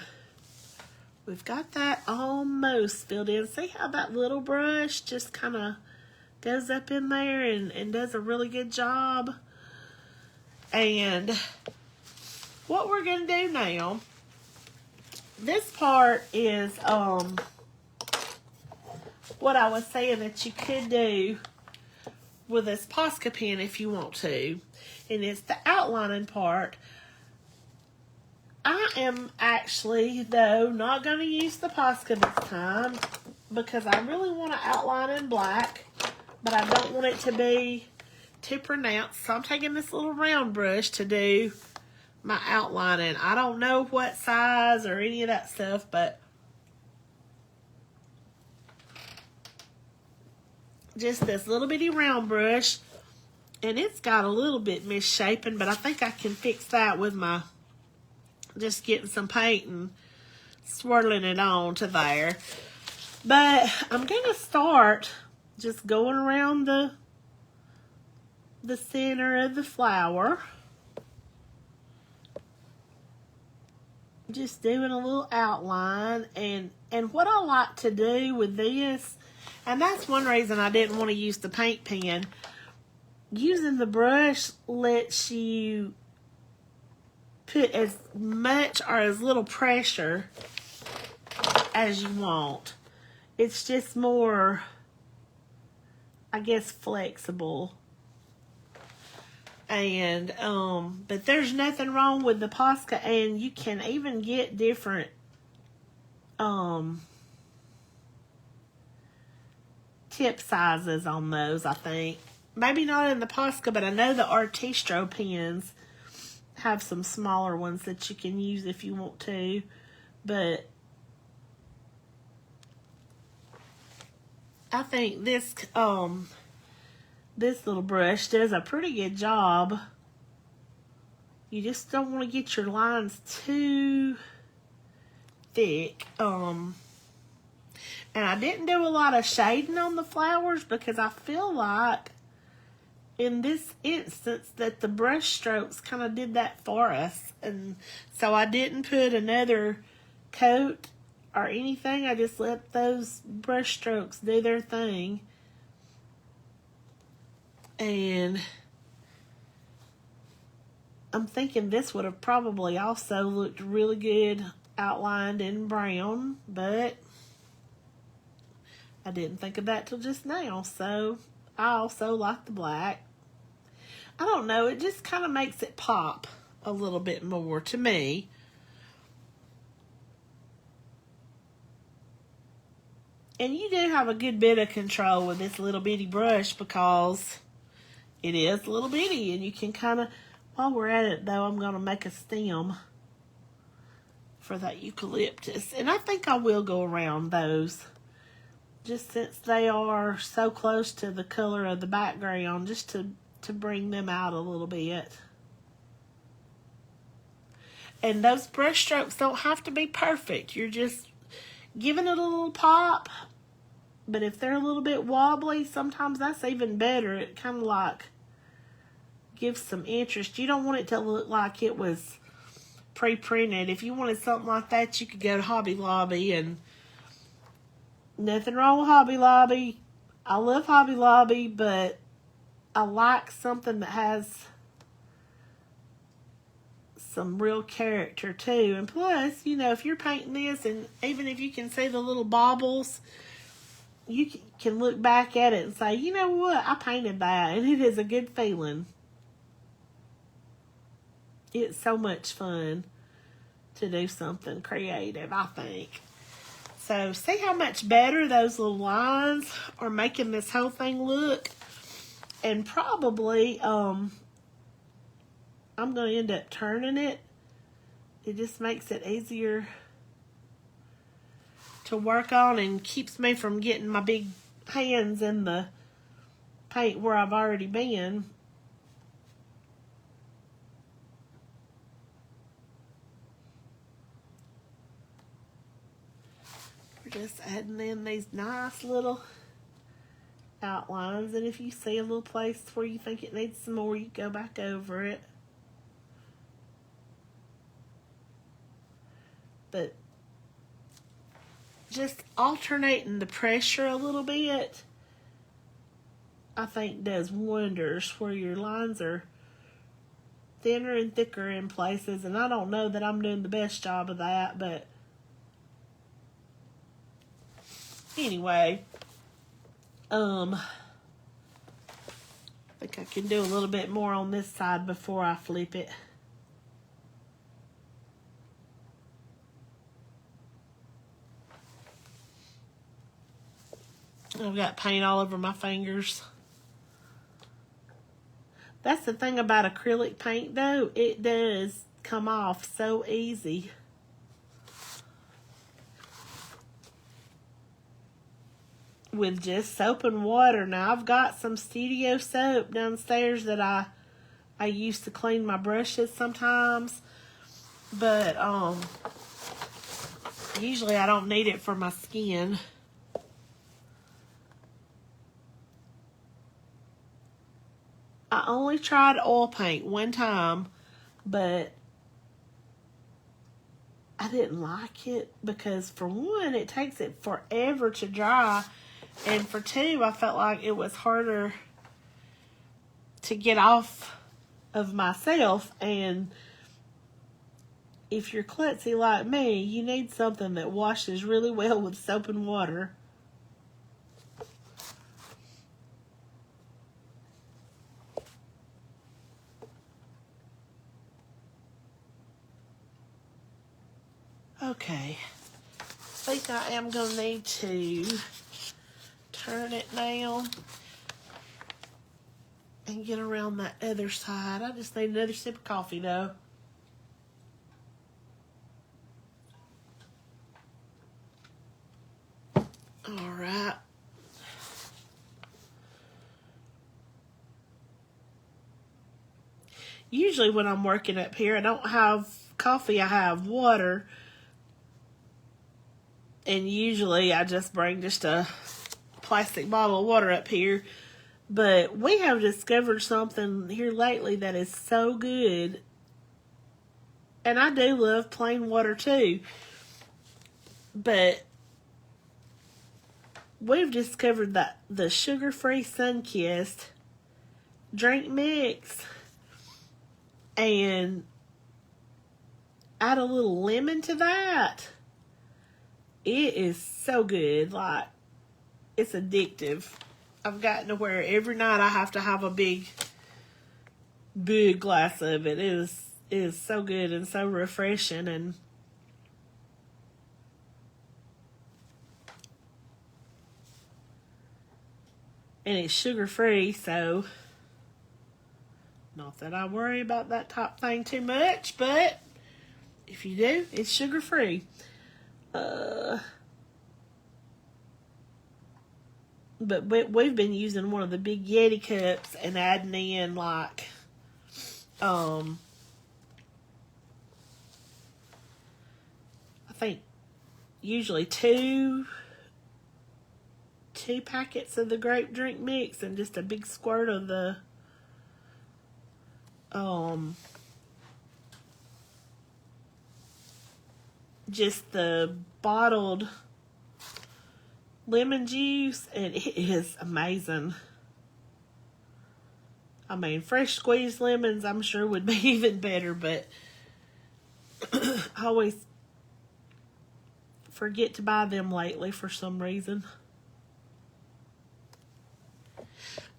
Speaker 1: we've got that almost filled in. See how that little brush just kind of goes up in there and does a really good job. And what we're going to do now, this part is what I was saying that you could do with this Posca pen if you want to. And it's the outlining part. I am actually, though, not going to use the Posca this time because I really want to outline in black, but I don't want it to be too pronounced. So I'm taking this little round brush to do my outlining. I don't know what size or any of that stuff, but just this little bitty round brush, and it's got a little bit misshapen, but I think I can fix that with my just getting some paint and swirling it on to there. But I'm going to start just going around the center of the flower. Just doing a little outline. And what I like to do with this, and that's one reason I didn't want to use the paint pen, using the brush lets you put as much or as little pressure as you want. It's just more, I guess, flexible. And but there's nothing wrong with the Posca, and you can even get different tip sizes on those, I think. Maybe not in the Posca, but I know the Artistro pens have some smaller ones that you can use if you want to. But I think this little brush does a pretty good job. You just don't want to get your lines too thick. And I didn't do a lot of shading on the flowers because I feel like in this instance that the brush strokes kind of did that for us. And so I didn't put another coat or anything. I just let those brush strokes do their thing. And I'm thinking this would have probably also looked really good outlined in brown, but I didn't think of that till just now, so I also like the black. I don't know, it just kind of makes it pop a little bit more to me. And you do have a good bit of control with this little bitty brush because it is little bitty, and you can kind of, while we're at it though, I'm going to make a stem for that eucalyptus. And I think I will go around those, just since they are so close to the color of the background, just to bring them out a little bit. And those brush strokes don't have to be perfect. You're just giving it a little pop. But if they're a little bit wobbly, sometimes that's even better. It kind of like gives some interest. You don't want it to look like it was pre-printed. If you wanted something like that, you could go to Hobby Lobby, and nothing wrong with Hobby Lobby. I love Hobby Lobby, but I like something that has some real character too. And plus, you know, if you're painting this, and even if you can see the little baubles, you can look back at it and say, you know what, I painted that, and it is a good feeling. It's so much fun to do something creative, I think. So see how much better those little lines are making this whole thing look? And probably, I'm going to end up turning it. It just makes it easier to work on and keeps me from getting my big hands in the paint where I've already been. We're just adding in these nice little outlines, and if you see a little place where you think it needs some more, you go back over it. But just alternating the pressure a little bit, I think does wonders where your lines are thinner and thicker in places. And I don't know that I'm doing the best job of that, but anyway, I think I can do a little bit more on this side before I flip it. I've got paint all over my fingers. That's the thing about acrylic paint though, it does come off so easy. With just soap and water. Now I've got some studio soap downstairs that I use to clean my brushes sometimes, but usually I don't need it for my skin. I only tried oil paint one time, but I didn't like it because, for one, it takes it forever to dry, and for two, I felt like it was harder to get off of myself. And if you're klutzy like me, you need something that washes really well with soap and water. Okay, I think I am going to need to turn it now and get around that other side. I just need another sip of coffee though. All right. Usually when I'm working up here, I don't have coffee, I have water. And usually I just bring just a plastic bottle of water up here. But we have discovered something here lately that is so good. And I do love plain water too. But we've discovered that the sugar-free Sunkissed drink mix, and add a little lemon to that. It is so good. Like, it's addictive. I've gotten to where every night I have to have a big glass of it. It is so good and so refreshing, and it's sugar-free, so not that I worry about that top thing too much, but if you do, it's sugar-free. But we've been using one of the big Yeti cups and adding in like, I think usually two packets of the grape drink mix and just a big squirt of the just the bottled lemon juice, and it is amazing. I mean, fresh squeezed lemons I'm sure would be even better, but I always forget to buy them lately for some reason.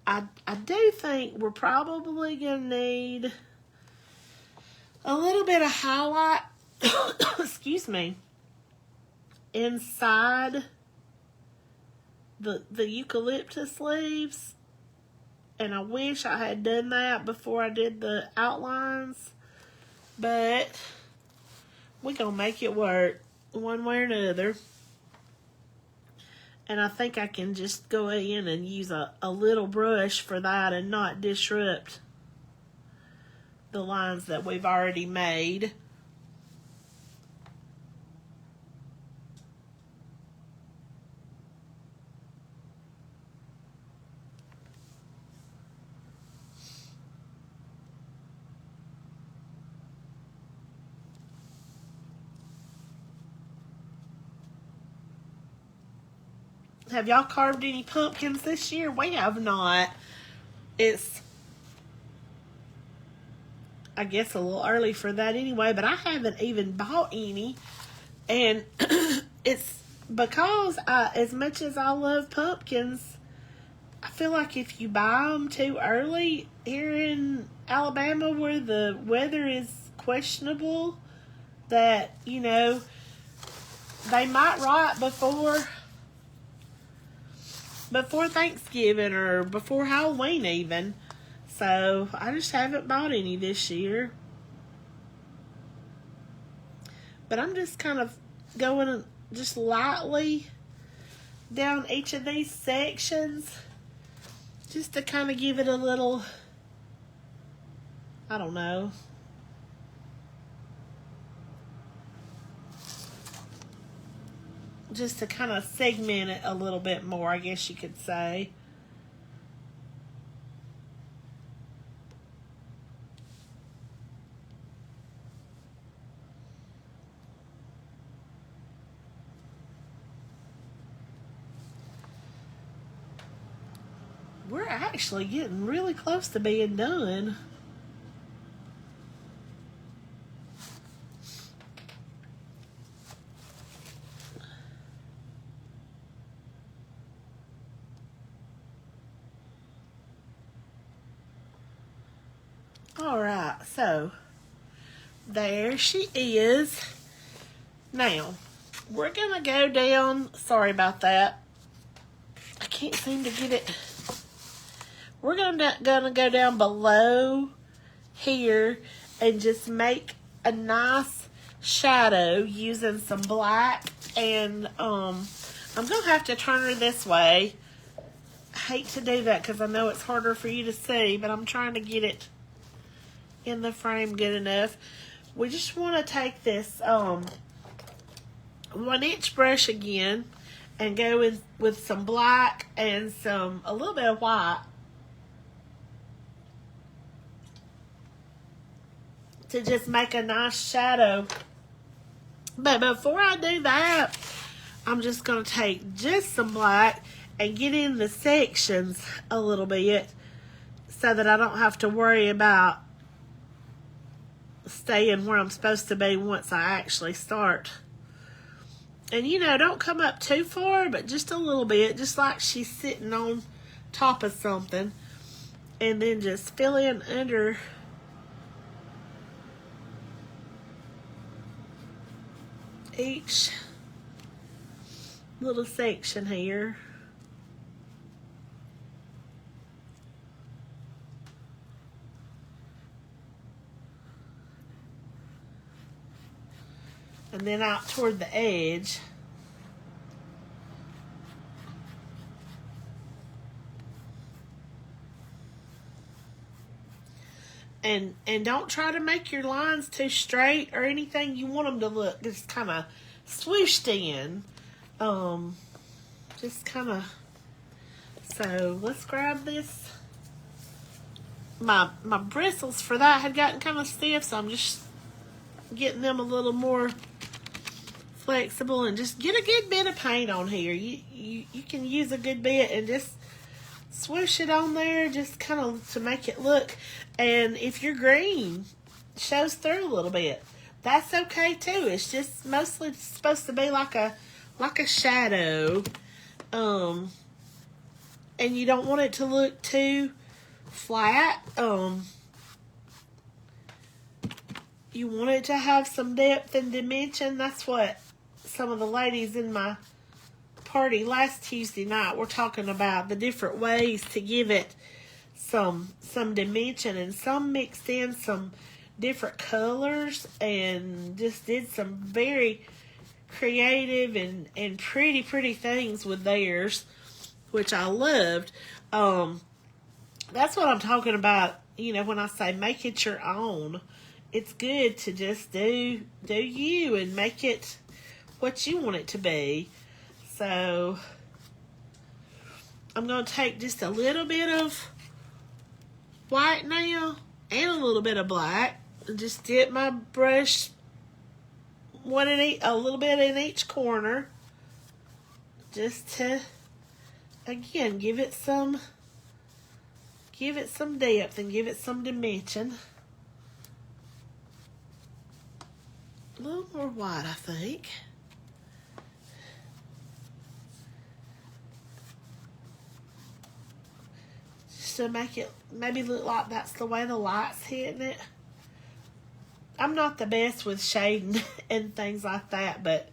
Speaker 1: I do think we're probably going to need a little bit of highlight, excuse me, inside the eucalyptus leaves. And I wish I had done that before I did the outlines. But we're going to make it work one way or another. And I think I can just go in and use a little brush for that and not disrupt the lines that we've already made. Have y'all carved any pumpkins this year? We have not. It's, I guess, a little early for that anyway, but I haven't even bought any. And it's because as much as I love pumpkins, I feel like if you buy them too early here in Alabama where the weather is questionable, that, you know, they might rot before Thanksgiving or before Halloween even. So I just haven't bought any this year. But I'm just kind of going just lightly down each of these sections just to kind of give it a little, I don't know, just to kind of segment it a little bit more, I guess you could say. We're actually getting really close to being done. Alright, so there she is. Now, we're going to go down, sorry about that. I can't seem to get it. We're gonna go down below here and just make a nice shadow using some black. And I'm going to have to turn her this way. I hate to do that because I know it's harder for you to see, but I'm trying to get it in the frame good enough. We just want to take this 1-inch brush again and go in with some black and a little bit of white to just make a nice shadow. But before I do that, I'm just going to take just some black and get in the sections a little bit so that I don't have to worry about staying where I'm supposed to be once I actually start. And you know, don't come up too far, but just a little bit, just like she's sitting on top of something. And then just fill in under each little section here. And then out toward the edge. And don't try to make your lines too straight or anything. You want them to look just kind of swooshed in. Just kind of. So let's grab this. My bristles for that had gotten kind of stiff, so I'm just getting them a little more flexible, and just get a good bit of paint on here. You can use a good bit and just swoosh it on there, just kind of to make it look. And if your green shows through a little bit, that's okay too. It's just mostly supposed to be like a shadow, and you don't want it to look too flat. You want it to have some depth and dimension. That's what some of the ladies in my party last Tuesday night were talking about, the different ways to give it some dimension, and some mixed in some different colors and just did some very creative and pretty things with theirs, which I loved. That's what I'm talking about, you know, when I say make it your own. It's good to just do you and make it what you want it to be. So I'm going to take just a little bit of white now and a little bit of black, and just dip my brush a little bit in each corner, just to again give it some depth and give it some dimension. A little more white, I think. Just to make it maybe look like that's the way the light's hitting it. I'm not the best with shading and things like that, but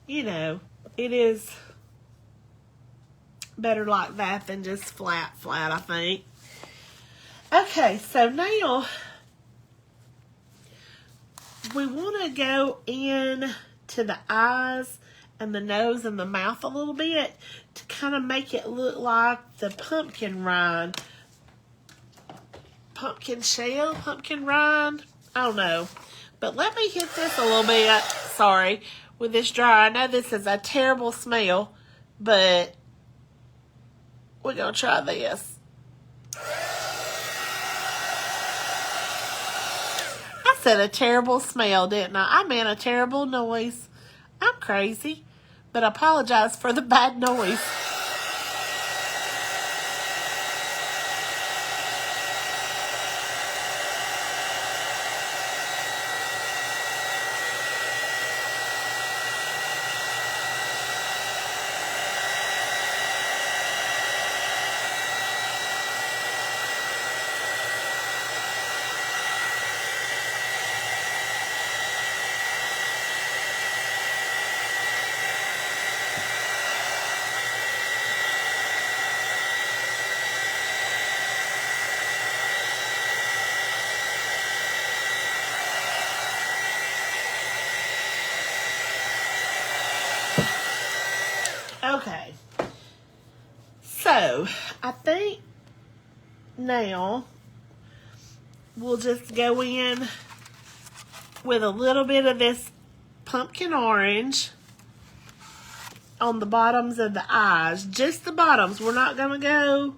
Speaker 1: you know, it is better like that than just flat, I think. Okay, so now we want to go in to the eyes and the nose and the mouth a little bit to kind of make it look like the pumpkin rind. Pumpkin shell? Pumpkin rind? I don't know. But let me hit this a little bit, sorry, with this dryer. I know this is a terrible smell, but we're going to try this. I said a terrible smell, didn't I? I meant a terrible noise. I'm crazy, but I apologize for the bad noise. Okay, so I think now we'll just go in with a little bit of this pumpkin orange on the bottoms of the eyes. Just the bottoms. We're not going to go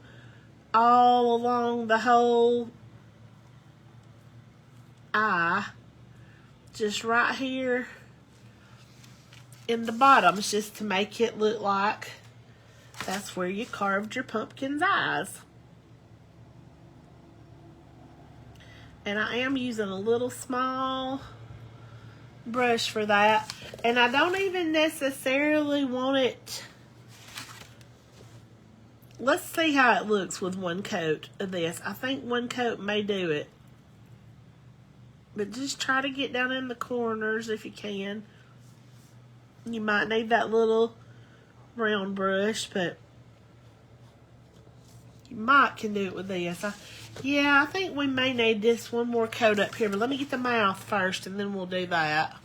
Speaker 1: all along the whole eye. Just right here in the bottoms, just to make it look like that's where you carved your pumpkin's eyes. And I am using a little small brush for that. And I don't even necessarily want it. Let's see how it looks with one coat of this. I think one coat may do it. But just try to get down in the corners if you can. You might need that little round brush, but you might can do it with this. Yeah, I think we may need this one more coat up here, but let me get the mouth first and then we'll do that.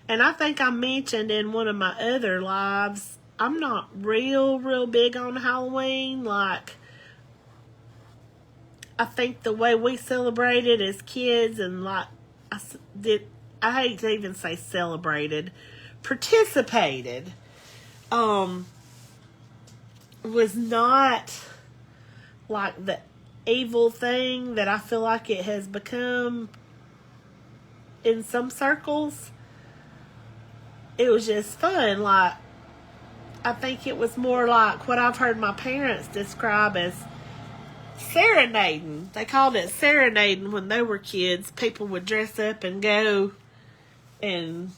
Speaker 1: And I think I mentioned in one of my other lives, I'm not real big on Halloween. Like, I think the way we celebrated as kids, and like I hate to even say celebrated, participated, was not like the evil thing that I feel like it has become in some circles. It was just fun. Like, I think it was more like what I've heard my parents describe as serenading. They called it serenading when they were kids. People would dress up and go and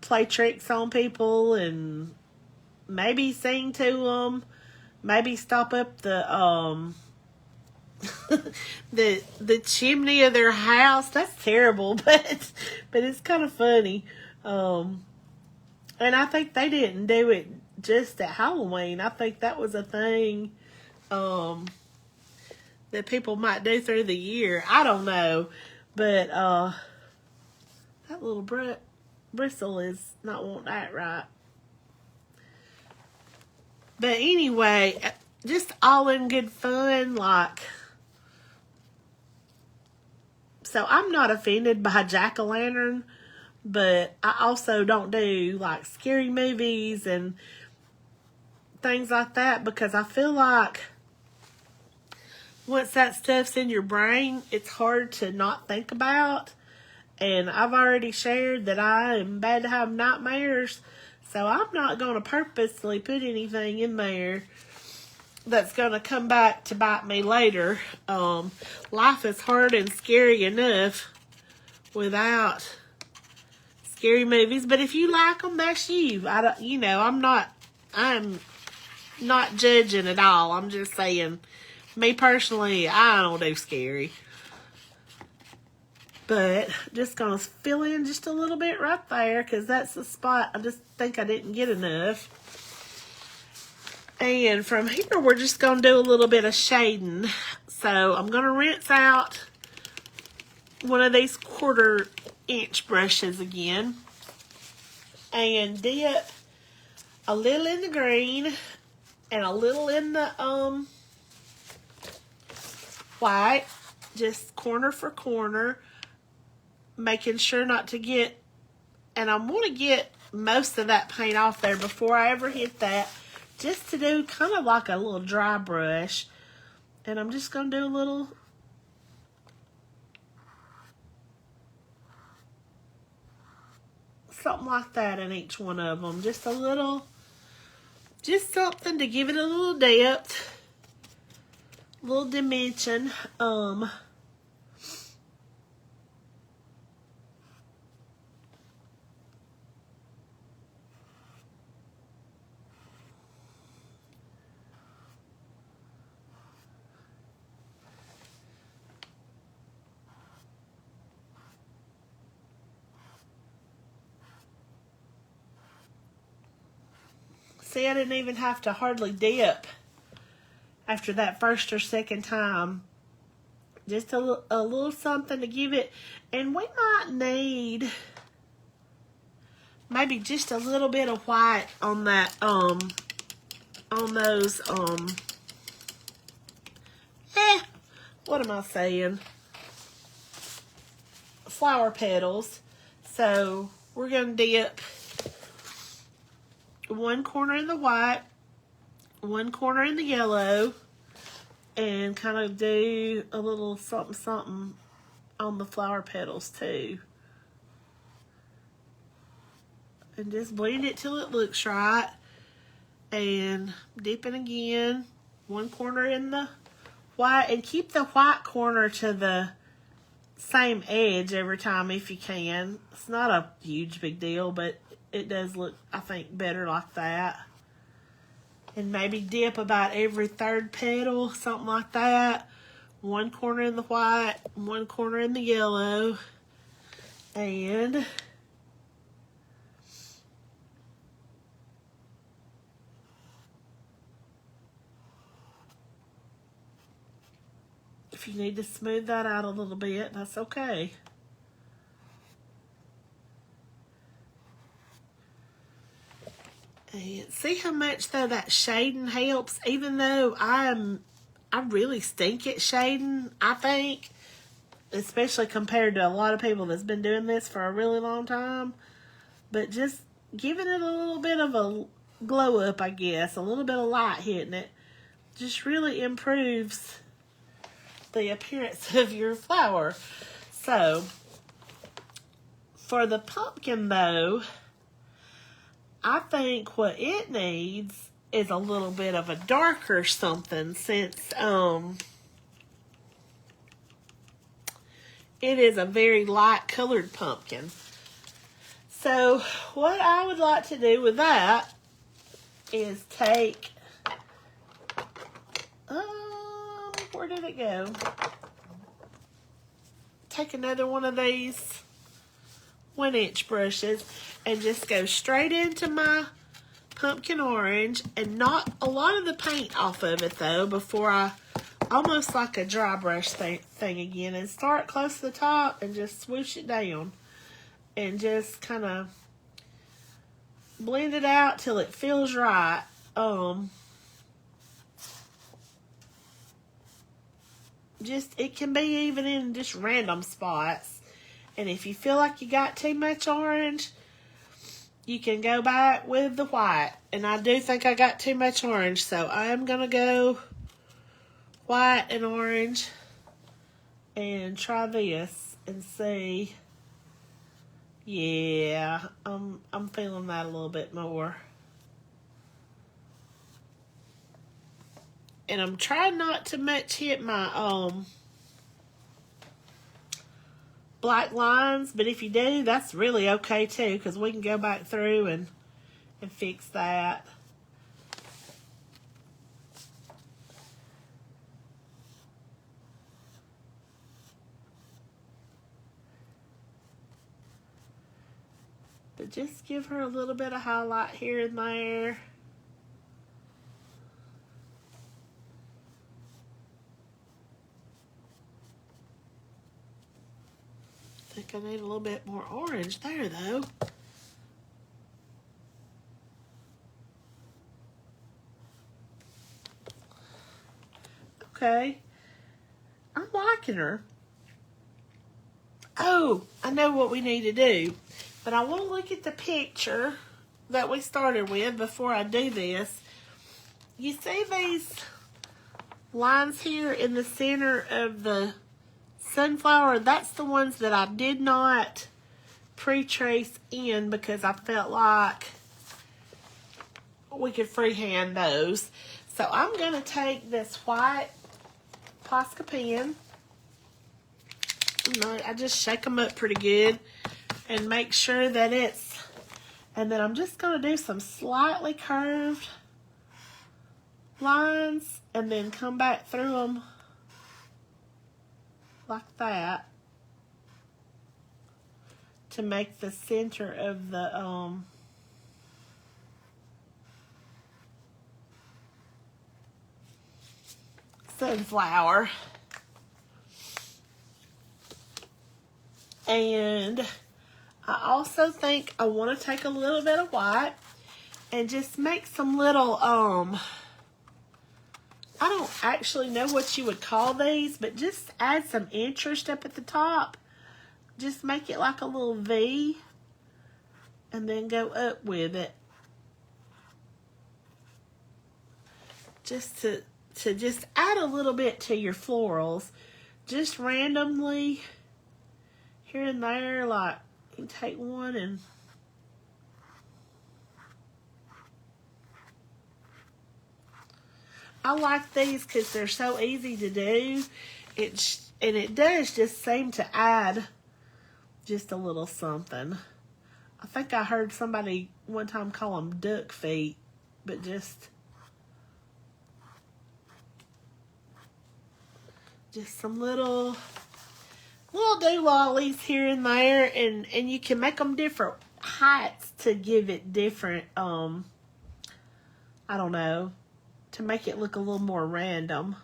Speaker 1: play tricks on people and maybe sing to them, maybe stop up the the chimney of their house. That's terrible, but it's kind of funny. And I think they didn't do it just at Halloween. I think that was a thing that people might do through the year. I don't know, but that little bristle is not wanting that right. But anyway, just all in good fun, like. So I'm not offended by jack-o'-lantern, but I also don't do like scary movies and things like that, because I feel like once that stuff's in your brain, it's hard to not think about. And I've already shared that I am bad to have nightmares, so I'm not going to purposely put anything in there that's going to come back to bite me later. Life is hard and scary enough without scary movies. But if you like them, that's you. I'm not judging at all. I'm just saying, me personally, I don't do scary. But just going to fill in just a little bit right there, because that's the spot I just think I didn't get enough. And from here, we're just going to do a little bit of shading. So I'm going to rinse out one of these 1/4 inch brushes again. And dip a little in the green and a little in the white. Just corner for corner. Making sure not to get, and I want to get most of that paint off there before I ever hit that, just to do kind of like a little dry brush. And I'm just going to do a little something like that in each one of them. Just a little, just something to give it a little depth, a little dimension. See, I didn't even have to hardly dip after that first or second time. Just a little something to give it. And we might need maybe just a little bit of white on that, on those, what am I saying? flower petals. So we're going to dip one corner in the white, one corner in the yellow, and kind of do a little something something on the flower petals too. And just blend it till it looks right. And dip it again, one corner in the white, and keep the white corner to the same edge every time if you can. It's not a huge big deal, but it does look, I think, better like that. And maybe dip about every third petal, something like that. One corner in the white, one corner in the yellow. And if you need to smooth that out a little bit, that's okay. And see how much though that shading helps, even though I really stink at shading, I think, especially compared to a lot of people that's been doing this for a really long time. But just giving it a little bit of a glow up, I guess, a little bit of light hitting it, just really improves the appearance of your flower. So for the pumpkin though, I think what it needs is a little bit of a darker something, since it is a very light colored pumpkin. So what I would like to do with that is take, where did it go? Take another one of these 1-inch brushes and just go straight into my pumpkin orange and knock a lot of the paint off of it though before I, almost like a dry brush thing again, and start close to the top and just swoosh it down and just kind of blend it out till it feels right. It can be even in just random spots. And if you feel like you got too much orange, you can go back with the white. And I do think I got too much orange, so I am going to go white and orange and try this and see. Yeah, I'm feeling that a little bit more. And I'm trying not to much hit my black lines, but if you do, that's really okay too, because we can go back through and fix that. But just give her a little bit of highlight here and there. I think I need a little bit more orange there though. Okay, I'm liking her. Oh, I know what we need to do, but I want to look at the picture that we started with before I do this. You see these lines here in the center of the sunflower? That's the ones that I did not pre-trace in because I felt like we could freehand those. So I'm going to take this white Posca pen. I just shake them up pretty good and make sure that it's, and then I'm just going to do some slightly curved lines and then come back through them like that to make the center of the sunflower. And I also think I want to take a little bit of white and just make some little, I don't actually know what you would call these, but just add some interest up at the top. just make it like a little V and then go up with it. Just to just add a little bit to your florals. Just randomly here and there, like you take one and I like these because they're so easy to do. And it does just seem to add just a little something. I think I heard somebody one time call them duck feet, but just some little doolollies here and there, and you can make them different heights to give it different, I don't know, to make it look a little more random.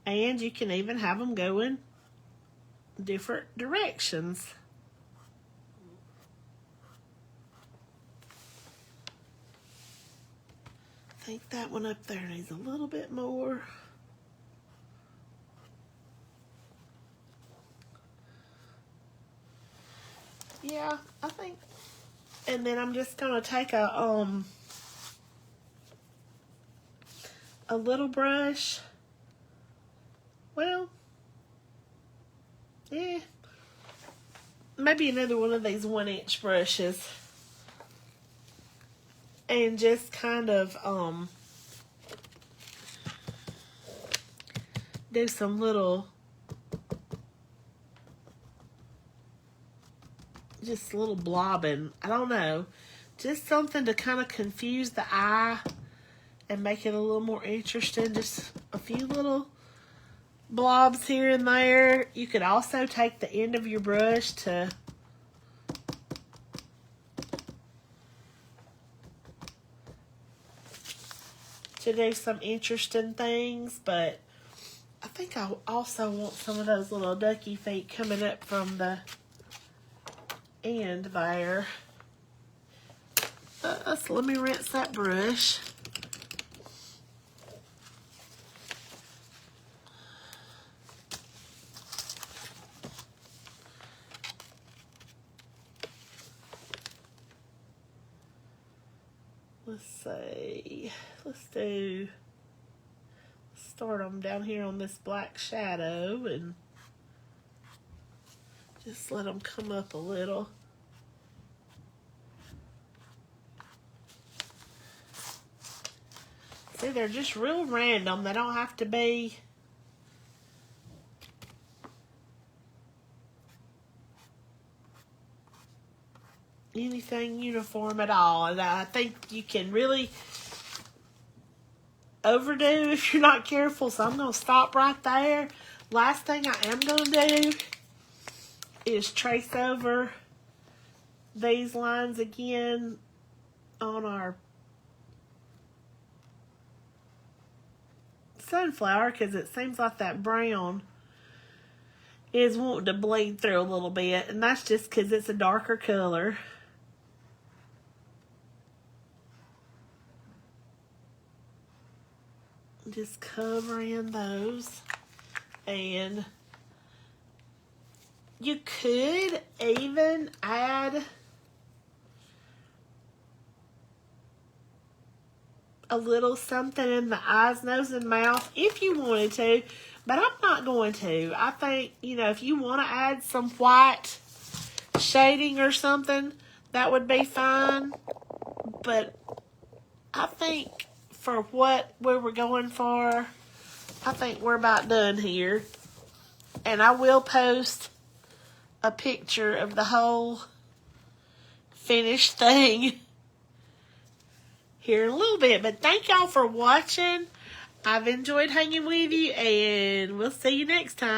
Speaker 1: And you can even have them go in different directions. I think that one up there needs a little bit more. Yeah, I think. And then I'm just gonna take a little brush. Well, yeah, maybe another one of these 1-inch brushes, and just kind of do some little, just a little blobbing. I don't know, just something to kind of confuse the eye and make it a little more interesting. Just a few little blobs here and there. You could also take the end of your brush to do some interesting things, but I think I also want some of those little ducky feet coming up from the end there. So let me rinse that brush. Let's see, start them down here on this black shadow and just let them come up a little. See, they're just real random. They don't have to be anything uniform at all. And I think you can really overdo if you're not careful. So I'm going to stop right there. Last thing I am going to do is trace over these lines again on our sunflower, because it seems like that brown is wanting to bleed through a little bit, and that's just because it's a darker color. Just covering those, and you could even add a little something in the eyes, nose, and mouth if you wanted to, but I'm not going to. I think, you know, if you want to add some white shading or something, that would be fine, but I think for what we were going for, I think we're about done here. And I will post a picture of the whole finished thing here in a little bit. But thank y'all for watching. I've enjoyed hanging with you, and we'll see you next time.